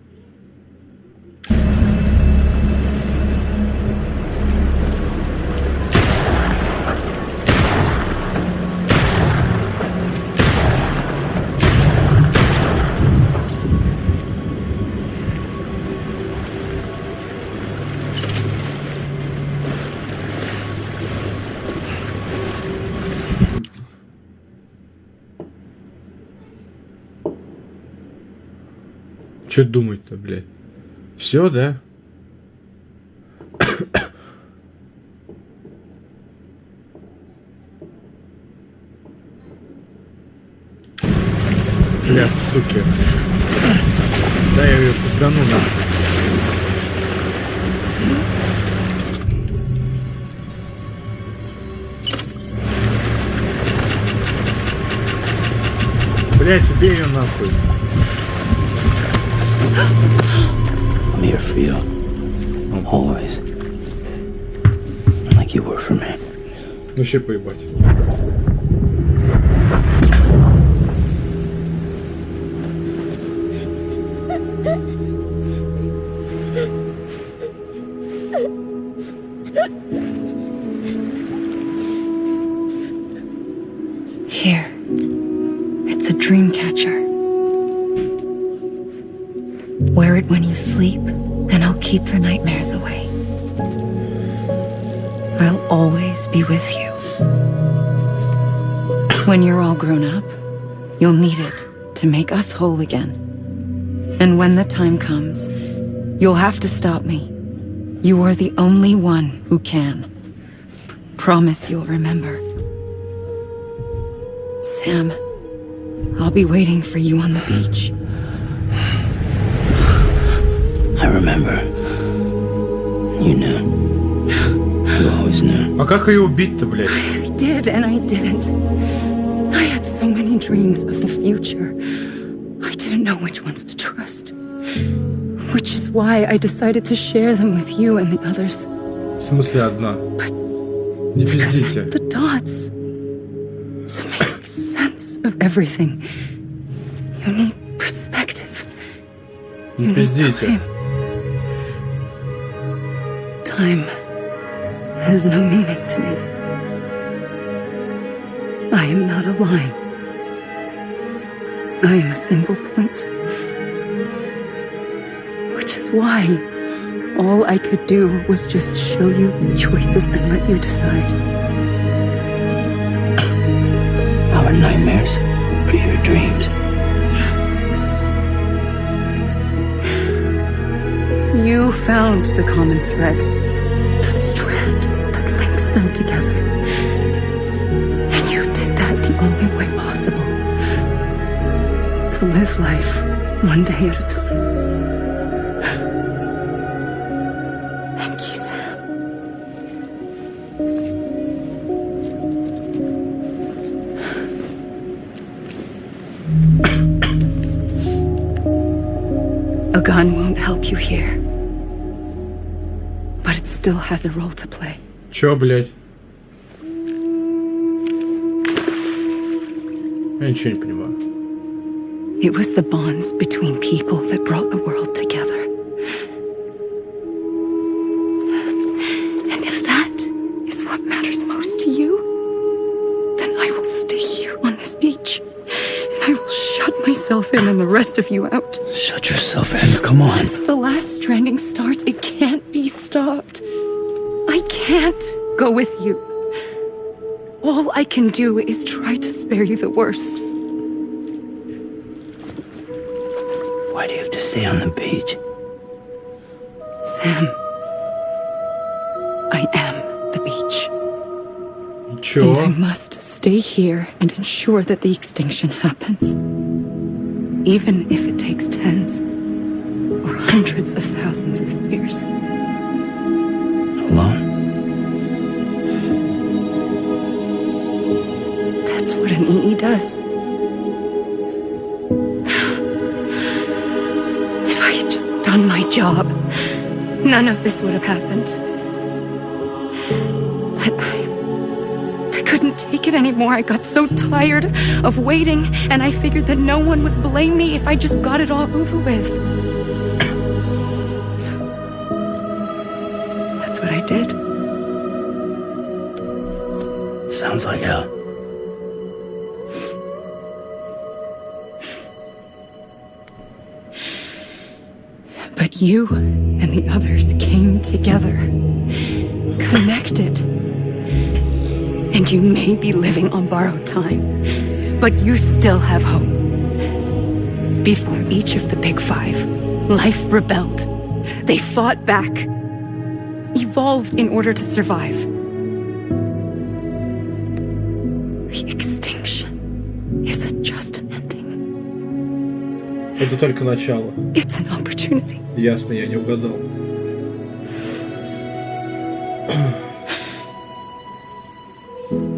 Что думать-то, блядь? Все, да? Бля, суки. Да, я ее пиздану нахуй. Блять, убей ее нахуй. I'm here for you. Always. Like you were for me. Вообще поебать. Here. It's a dream catcher. Wear it when you sleep, and I'll keep the nightmares away. I'll always be with you. When you're all grown up, you'll need it to make us whole again. And when the time comes, you'll have to stop me. You are the only one who can. Promise you'll remember. Sam, I'll be waiting for you on the beach. I remember. You knew. You always knew. А как ее убить-то, блядь? I did and I didn't. I had so many dreams of the future. I didn't know which ones to trust. Which is why I decided to share them with you and the others. В смысле одна? Не пиздите. The dots. To make sense of everything. You need perspective. Не пиздите. Time has no meaning to me. I am not a line. I am a single point. Which is why all I could do was just show you the choices and let you decide. Our nightmares or your dreams? You found the common thread, the strand that links them together. And you did that the only way possible. To live life one day at a time. Thank you, Sam. A gun won't help you here. But it still has a role to play. Чё, блядь? Я ничего не понимаю. It was the bonds between people that brought the world together. And if that is what matters most to you, then I will stay here on this beach. And I will shut myself in and the rest of you out. Shut yourself in. Come on. Once the last stranding starts, it can't be stopped. I can't go with you. All I can do is try to spare you the worst. Why do you have to stay on the beach? Sam, I am the beach. Чё? And I must stay here and ensure that the extinction happens. Even if it takes tens or hundreds of thousands of years. Alone? That's what an EE does. If I had just done my job, none of this would have happened. But I couldn't take it anymore. I got so tired of waiting, and I figured that no one would blame me if I just got it all over with. So, that's what I did. Sounds like hell. But you and the others came together, connected. And you may be living on borrowed time, but you still have hope. Before each of the big five, life rebelled. They fought back, evolved in order to survive. The extinction isn't just an ending. Это только начало. It's an opportunity. Ясно, я не угадал.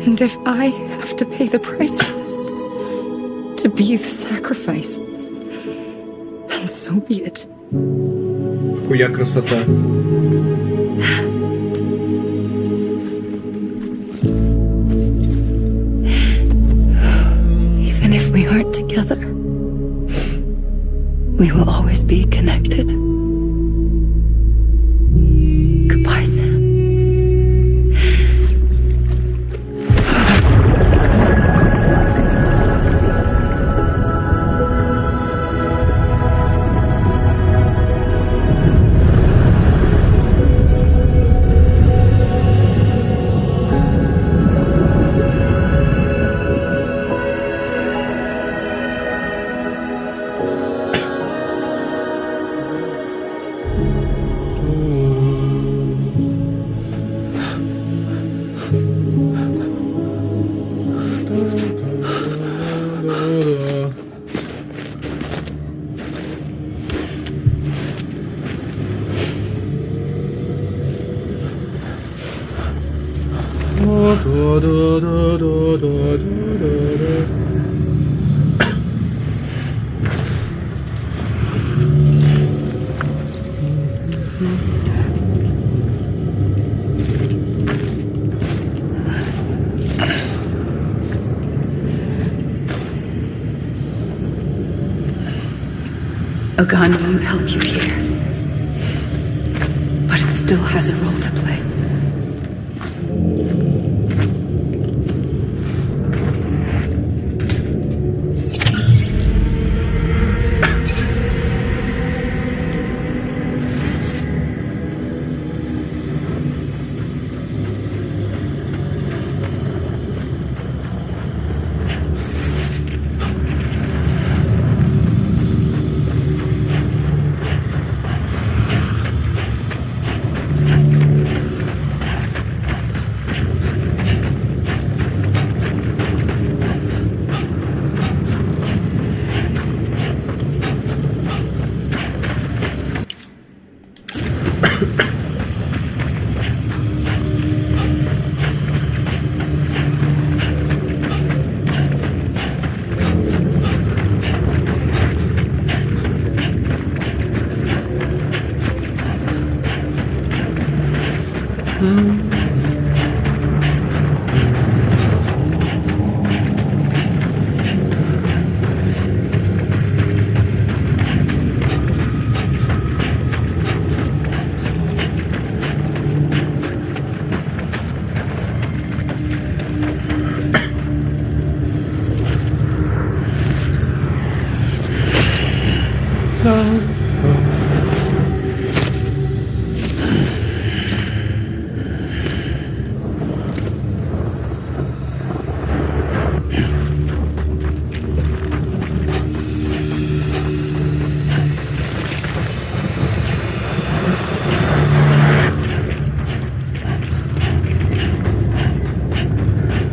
And if I have to pay the price for that, to be the sacrifice, then so be it. Хуя красота. Even if we aren't together, we will always be connected. Goodbye, Sam. A gun won't help you here, but it still has a role to play.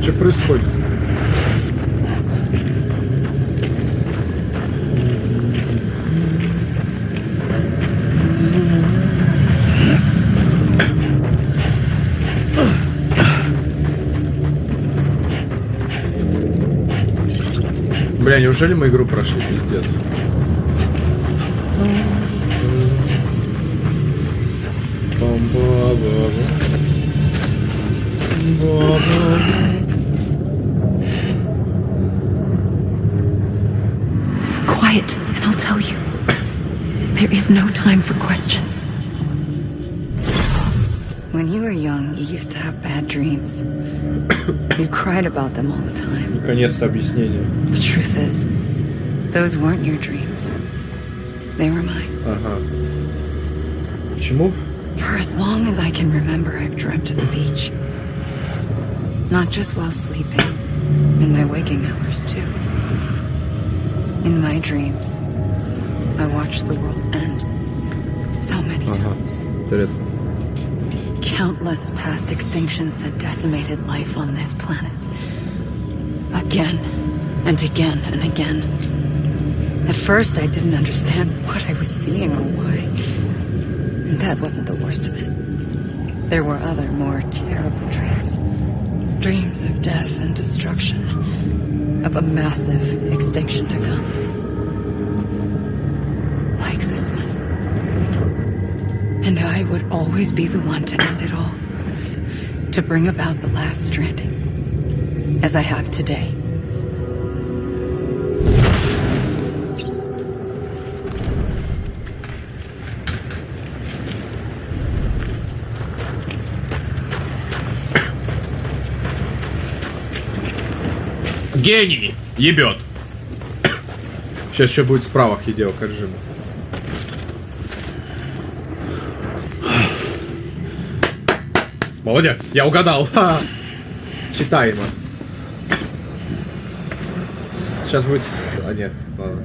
Что происходит? Бля, неужели мы игру прошли, пиздец? Quiet, and I'll tell you. There is no time for questions. When you were young, you used to have bad dreams. You cried about them all the time. Наконец-то объяснение. The truth is, those weren't your dreams. They were mine. Ага. Почему? For as long as I can remember, I've dreamt of the beach. Not just while sleeping, in my waking hours too. In my dreams, I watched the world end so many times. Интересно. Countless past extinctions that decimated life on this planet. Again, and again, and again. At first, I didn't understand what I was seeing or why. And that wasn't the worst of it. There were other, more terrible dreams. Dreams of death and destruction. Of a massive extinction to come. Like this one. And I would always be the one to end it all. To bring about the last stranding. As I have today. Гений! Ебет! Сейчас еще будет справа Хидео Коджима. Молодец, я угадал. Читаемо. Сейчас будет... А нет, ладно.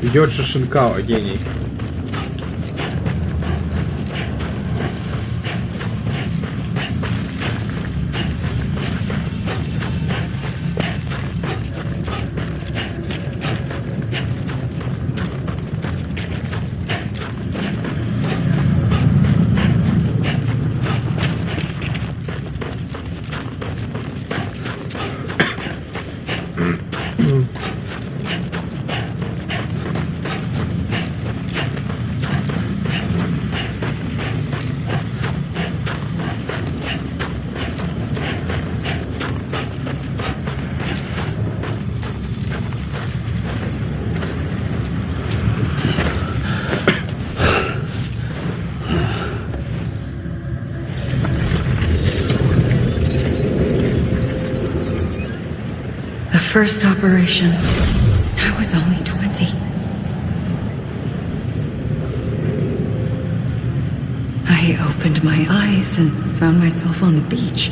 Идет же Шинкао, гений. first operation, I was only 20. I opened my eyes and found myself on the beach.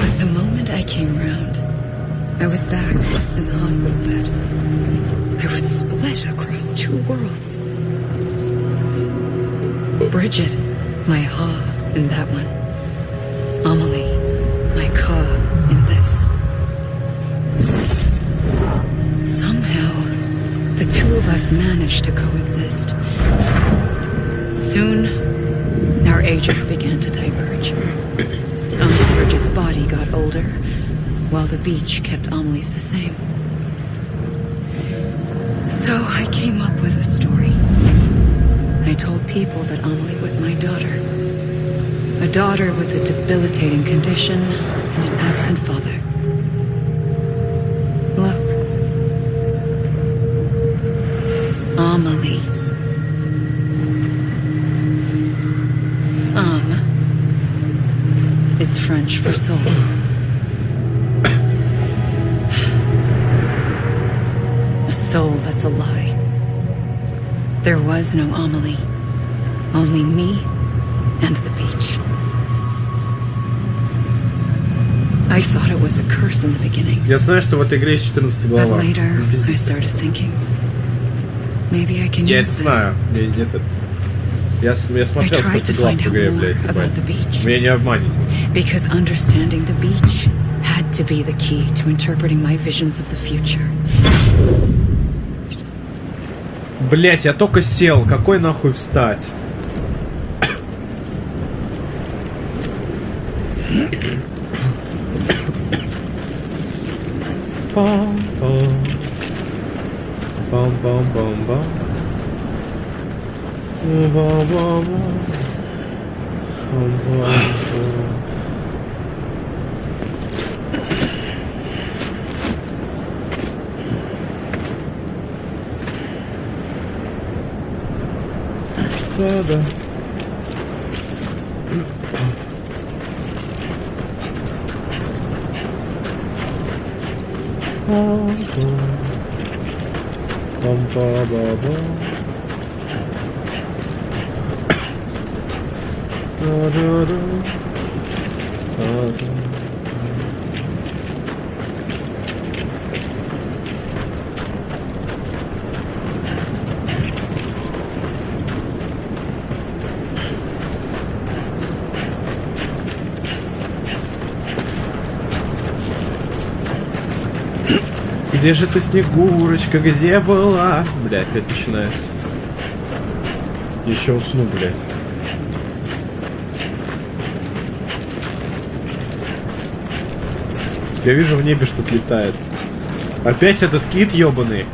But the moment I came round, I was back in the hospital bed. I was split across two worlds. Bridget, my Ha in that one. Amelie, my Ka in this. Somehow, the two of us managed to coexist. Soon, our ages began to diverge. Bridget's body got older, while the beach kept Amelie's the same. So I came up with a story. I told people that Amelie was my daughter. A daughter with a debilitating condition and an absent father. Look. Amelie. Is French for soul. A soul that's a lie. There was no Amelie. Only me and the beach. I thought it was a curse in the beginning. Я знаю, что в этой игре есть 14 глава. But later, I started thinking. Maybe I can Я use это знаю. Я смотрел, сколько глав в игре, блядь, меня не обманете. Because understanding the beach had to be the key to interpreting my visions of the future. Блять, я только сел. Какой нахуй встать? Бам-бам-бам-бам. Да-да. Бам-ба-ба-ба. Да-да-да. Да-да. Где же ты, Снегурочка, где была? Блядь, опять начинается. Еще усну, блядь. Я вижу в небе что-то летает. Опять этот кит ёбаный.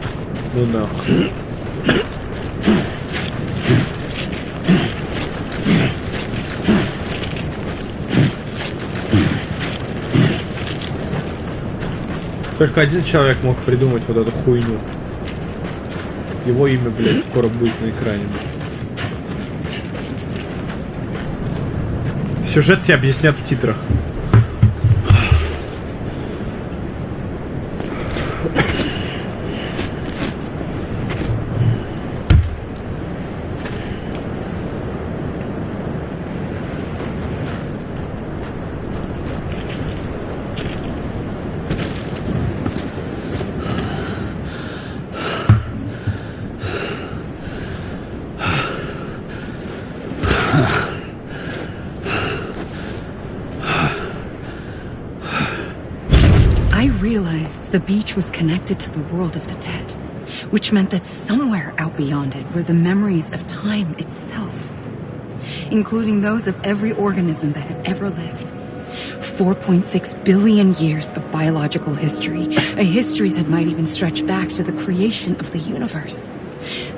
Ну нахуй. Только один человек мог придумать вот эту хуйню. Его имя, блядь, скоро будет на экране. Сюжет тебе объяснят в титрах. The beach was connected to the world of the dead, which meant that somewhere out beyond it were the memories of time itself, including those of every organism that had ever lived. 4.6 billion years of biological history, a history that might even stretch back to the creation of the universe.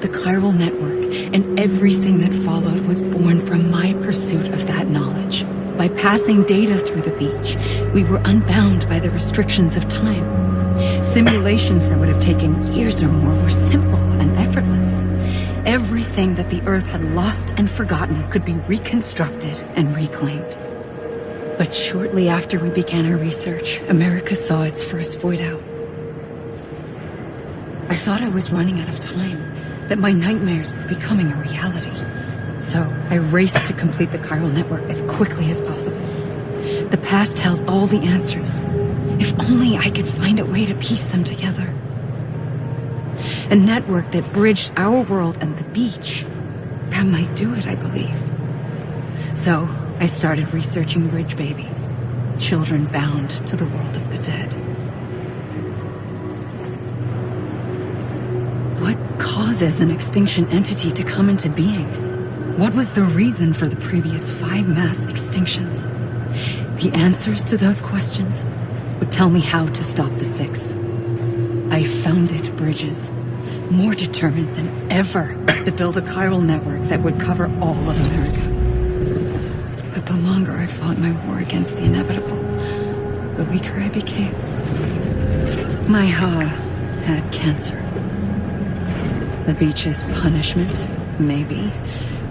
The chiral network and everything that followed was born from my pursuit of that knowledge. By passing data through the beach, we were unbound by the restrictions of time. Simulations that would have taken years or more were simple and effortless. everything that the Earth had lost and forgotten could be reconstructed and reclaimed. But shortly after we began our research, America saw its first void out. I thought I was running out of time, that my nightmares were becoming a reality. So I raced to complete the chiral network as quickly as possible. The past held all the answers. If only I could find a way to piece them together. A network that bridged our world and the beach. That might do it, I believed. So I started researching bridge babies, children bound to the world of the dead. What causes an extinction entity to come into being? What was the reason for the previous 5 mass extinctions? The answers to those questions would tell me how to stop the 6th. I founded bridges, more determined than ever to build a chiral network that would cover all of America. But the longer I fought my war against the inevitable, the weaker I became. My Ha had cancer. The beach's punishment, maybe,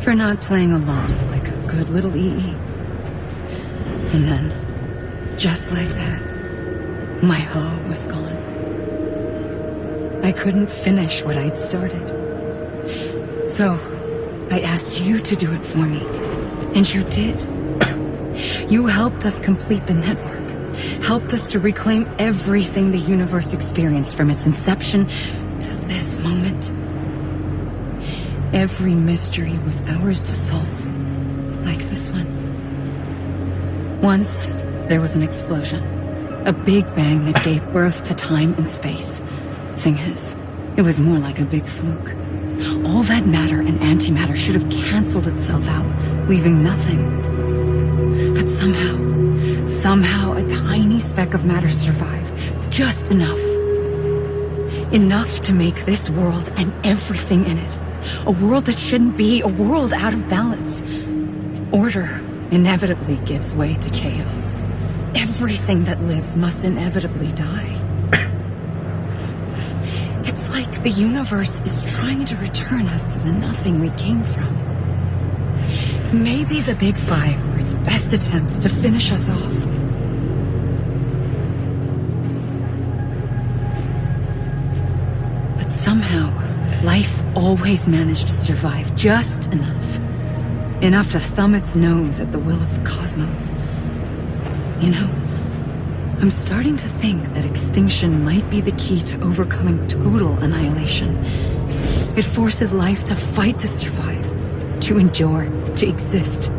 for not playing along like a good little EE. And then, just like that, my Ha was gone. I couldn't finish what I'd started. So, I asked you to do it for me. And you did. You helped us complete the network. Helped us to reclaim everything the universe experienced from its inception to this moment. Every mystery was ours to solve. Like this one. Once, there was an explosion. A big bang that gave birth to time and space. Thing is, it was more like a big fluke. All that matter and antimatter should have canceled itself out, leaving nothing. But somehow a tiny speck of matter survived. Just enough. Enough to make this world and everything in it. A world that shouldn't be, a world out of balance. Order inevitably gives way to chaos. Everything that lives must inevitably die. It's like the universe is trying to return us to the nothing we came from. Maybe the Big Five were its best attempts to finish us off. But somehow, life always managed to survive just enough. Enough to thumb its nose at the will of the cosmos. You know, I'm starting to think that extinction might be the key to overcoming total annihilation. It forces life to fight to survive, to endure, to exist.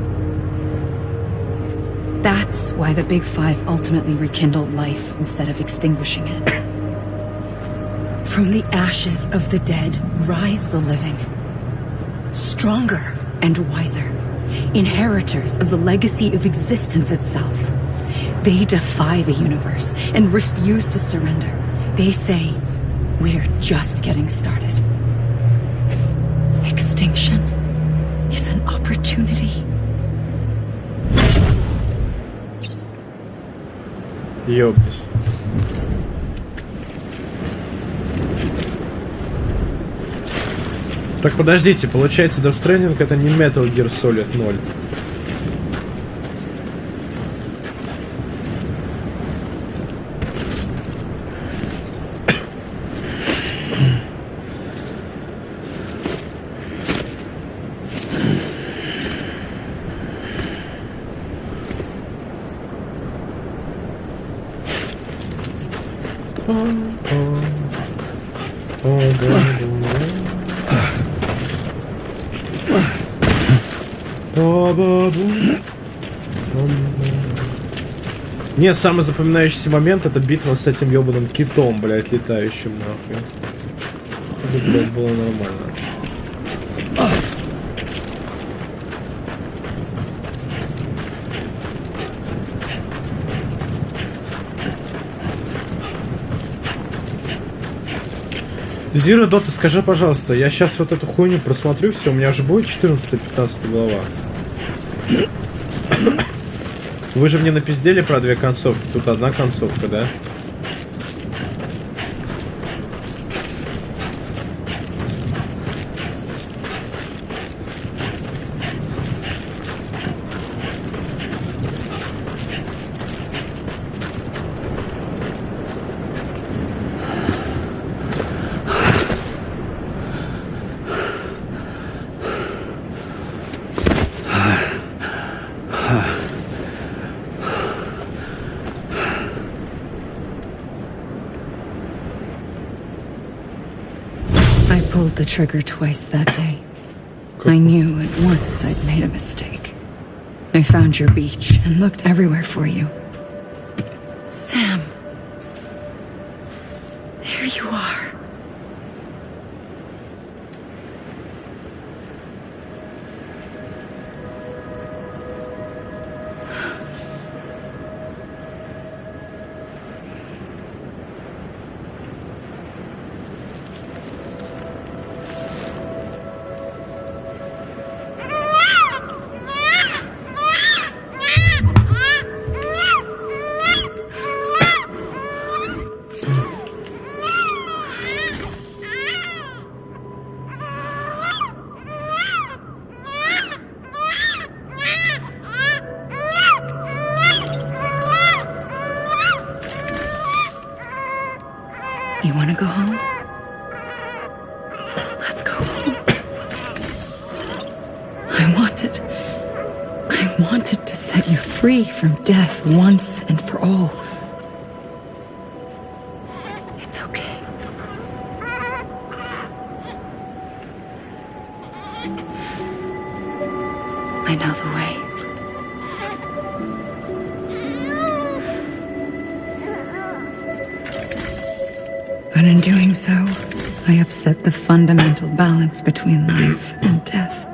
That's why the Big Five ultimately rekindled life instead of extinguishing it. From the ashes of the dead rise the living. Stronger and wiser. Inheritors of the legacy of existence itself. They defy the universe and refuse to surrender. They say, we're just getting started. Extinction is an opportunity. Ёбнись. Так, подождите, получается, Death Stranding это не Metal Gear Solid 0. Нет, самый запоминающийся момент — это битва с этим ёбаным китом, блядь, летающим, нахуй. Это, блядь, было нормально. Зира Дота, скажи, пожалуйста, я сейчас вот эту хуйню просмотрю, все, у меня же будет 14-15 глава. Вы же мне напиздели про 2 концовки, тут 1 концовка, да? pulled the trigger twice that day. I knew at once I'd made a mistake. I found your beach and looked everywhere for you. Sam. There you are. You want to go home? Let's go home. I wanted to set you free from death once and for all. It's okay. I know the way. But in doing so, I upset the fundamental balance between life and death.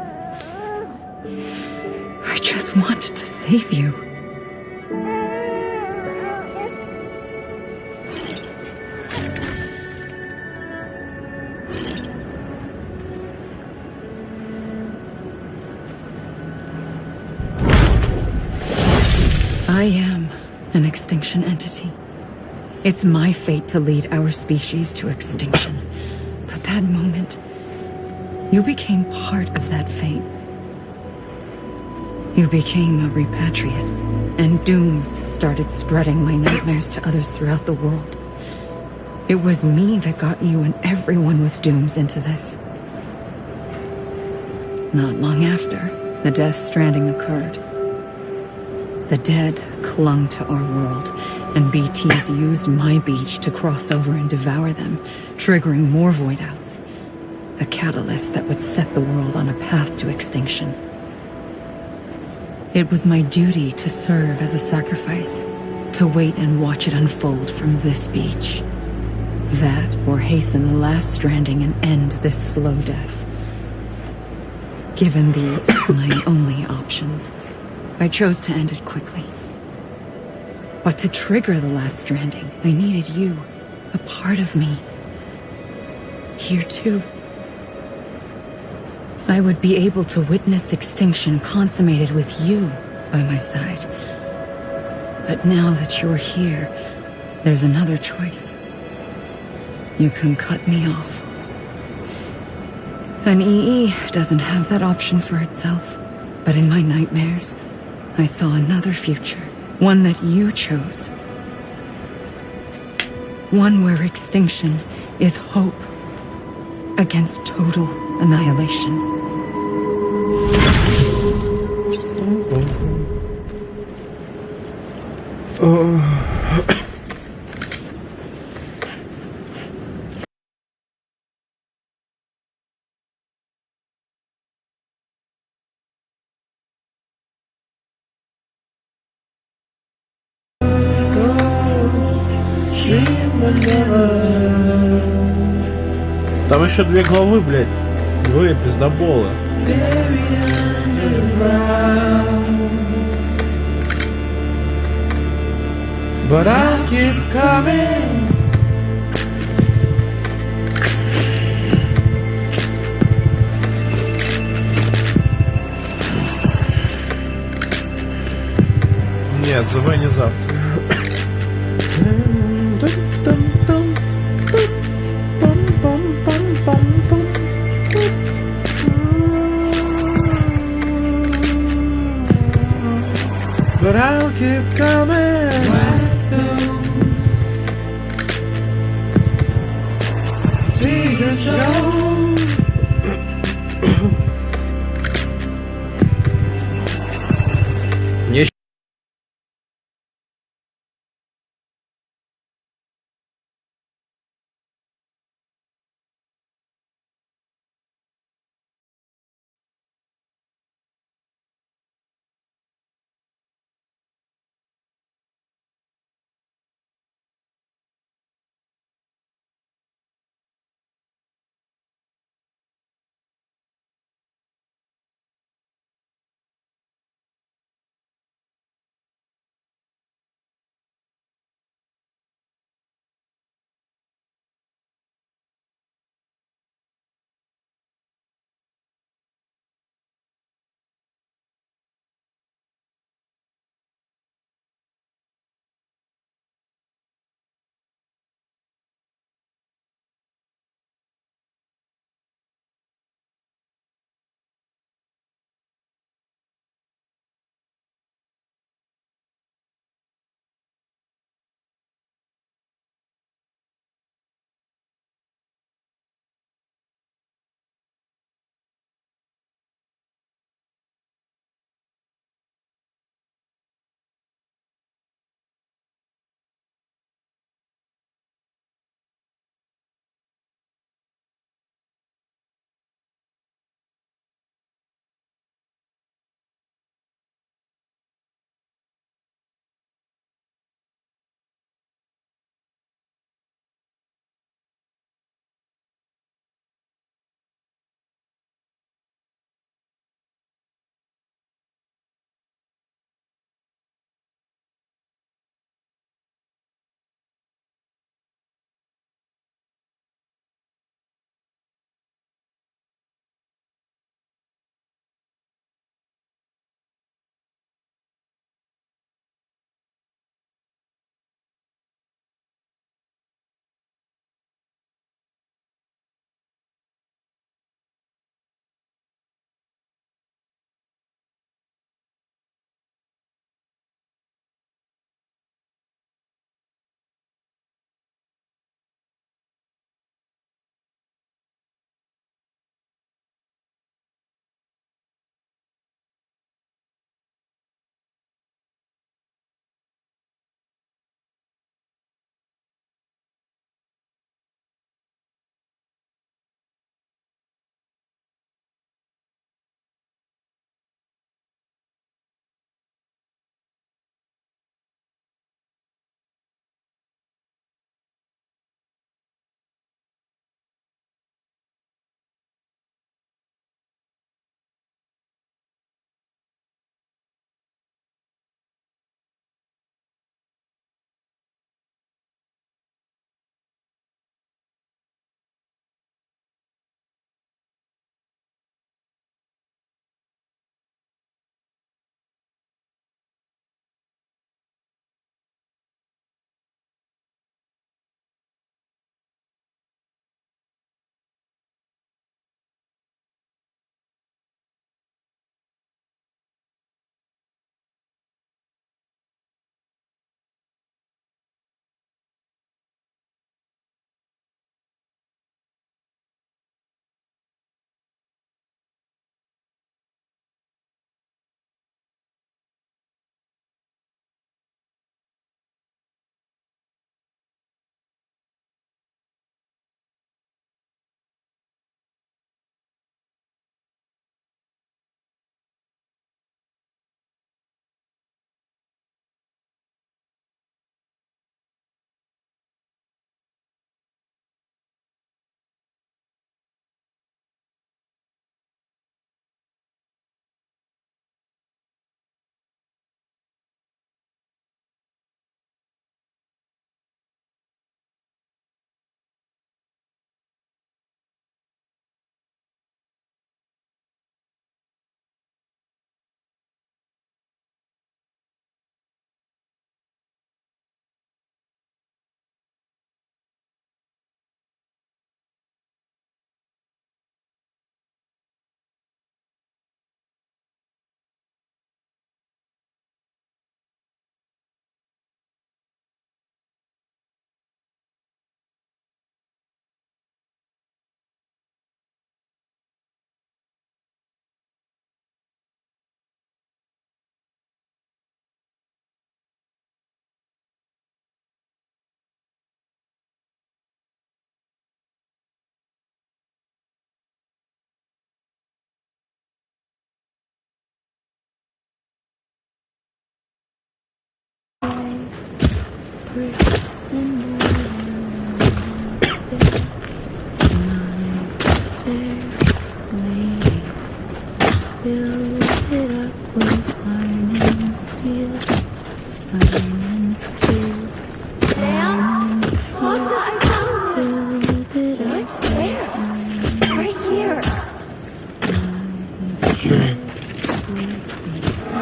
I just wanted to save you. I am an extinction entity. It's my fate to lead our species to extinction. But that moment, you became part of that fate. You became a repatriate, and dooms started spreading my nightmares to others throughout the world. It was me that got you and everyone with dooms into this. Not long after, the Death Stranding occurred. The dead clung to our world, and BTs used my beach to cross over and devour them, triggering more void outs. A catalyst that would set the world on a path to extinction. It was my duty to serve as a sacrifice, to wait and watch it unfold from this beach. That, or hasten the last stranding and end this slow death. Given these my only options, I chose to end it quickly. But to trigger the last stranding, I needed you, a part of me. Here too. I would be able to witness extinction consummated with you by my side. But now that you're here, there's another choice. You can cut me off. An EE doesn't have that option for itself. But in my nightmares, I saw another future. One that you chose. One where extinction is hope against total annihilation. Там еще 2 главы, блядь. 2 пиздобола. But I'll keep coming. Нет, ЗВ не завтра. But I'll keep coming. Take a show.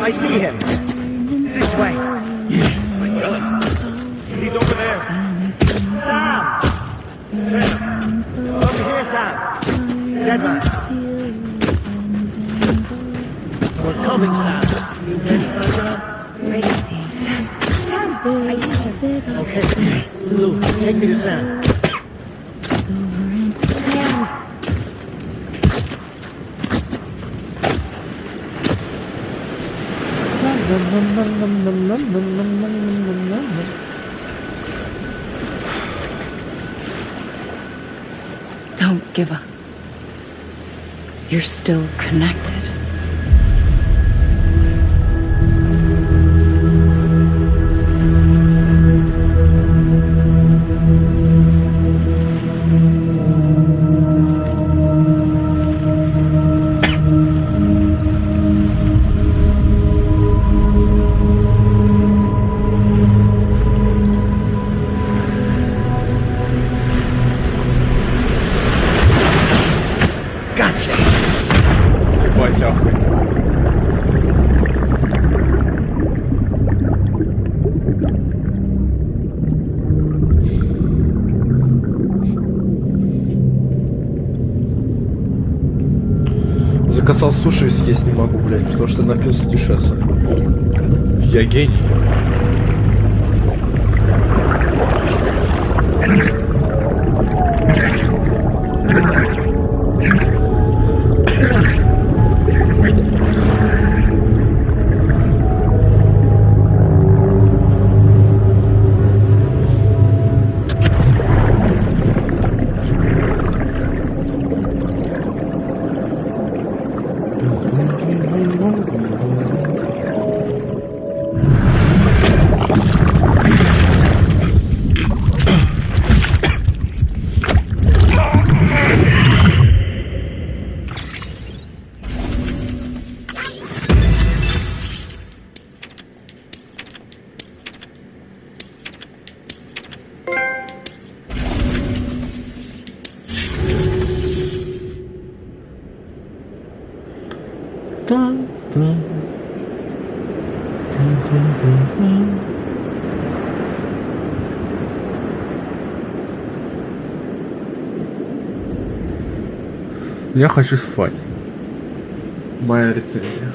I see him. This way. He's over there. Sam! Sam! Over here, Sam! Dead man. We're coming, Sam. Ready? Sam. Sam! I see him. Okay. Lou, take me to Sam. Don't give up. You're still connected. Ебать, ахуй. Заказал суши и съесть не могу, блядь, потому что напился дешеса. Я гений. Я хочу спать. Моя рецензия.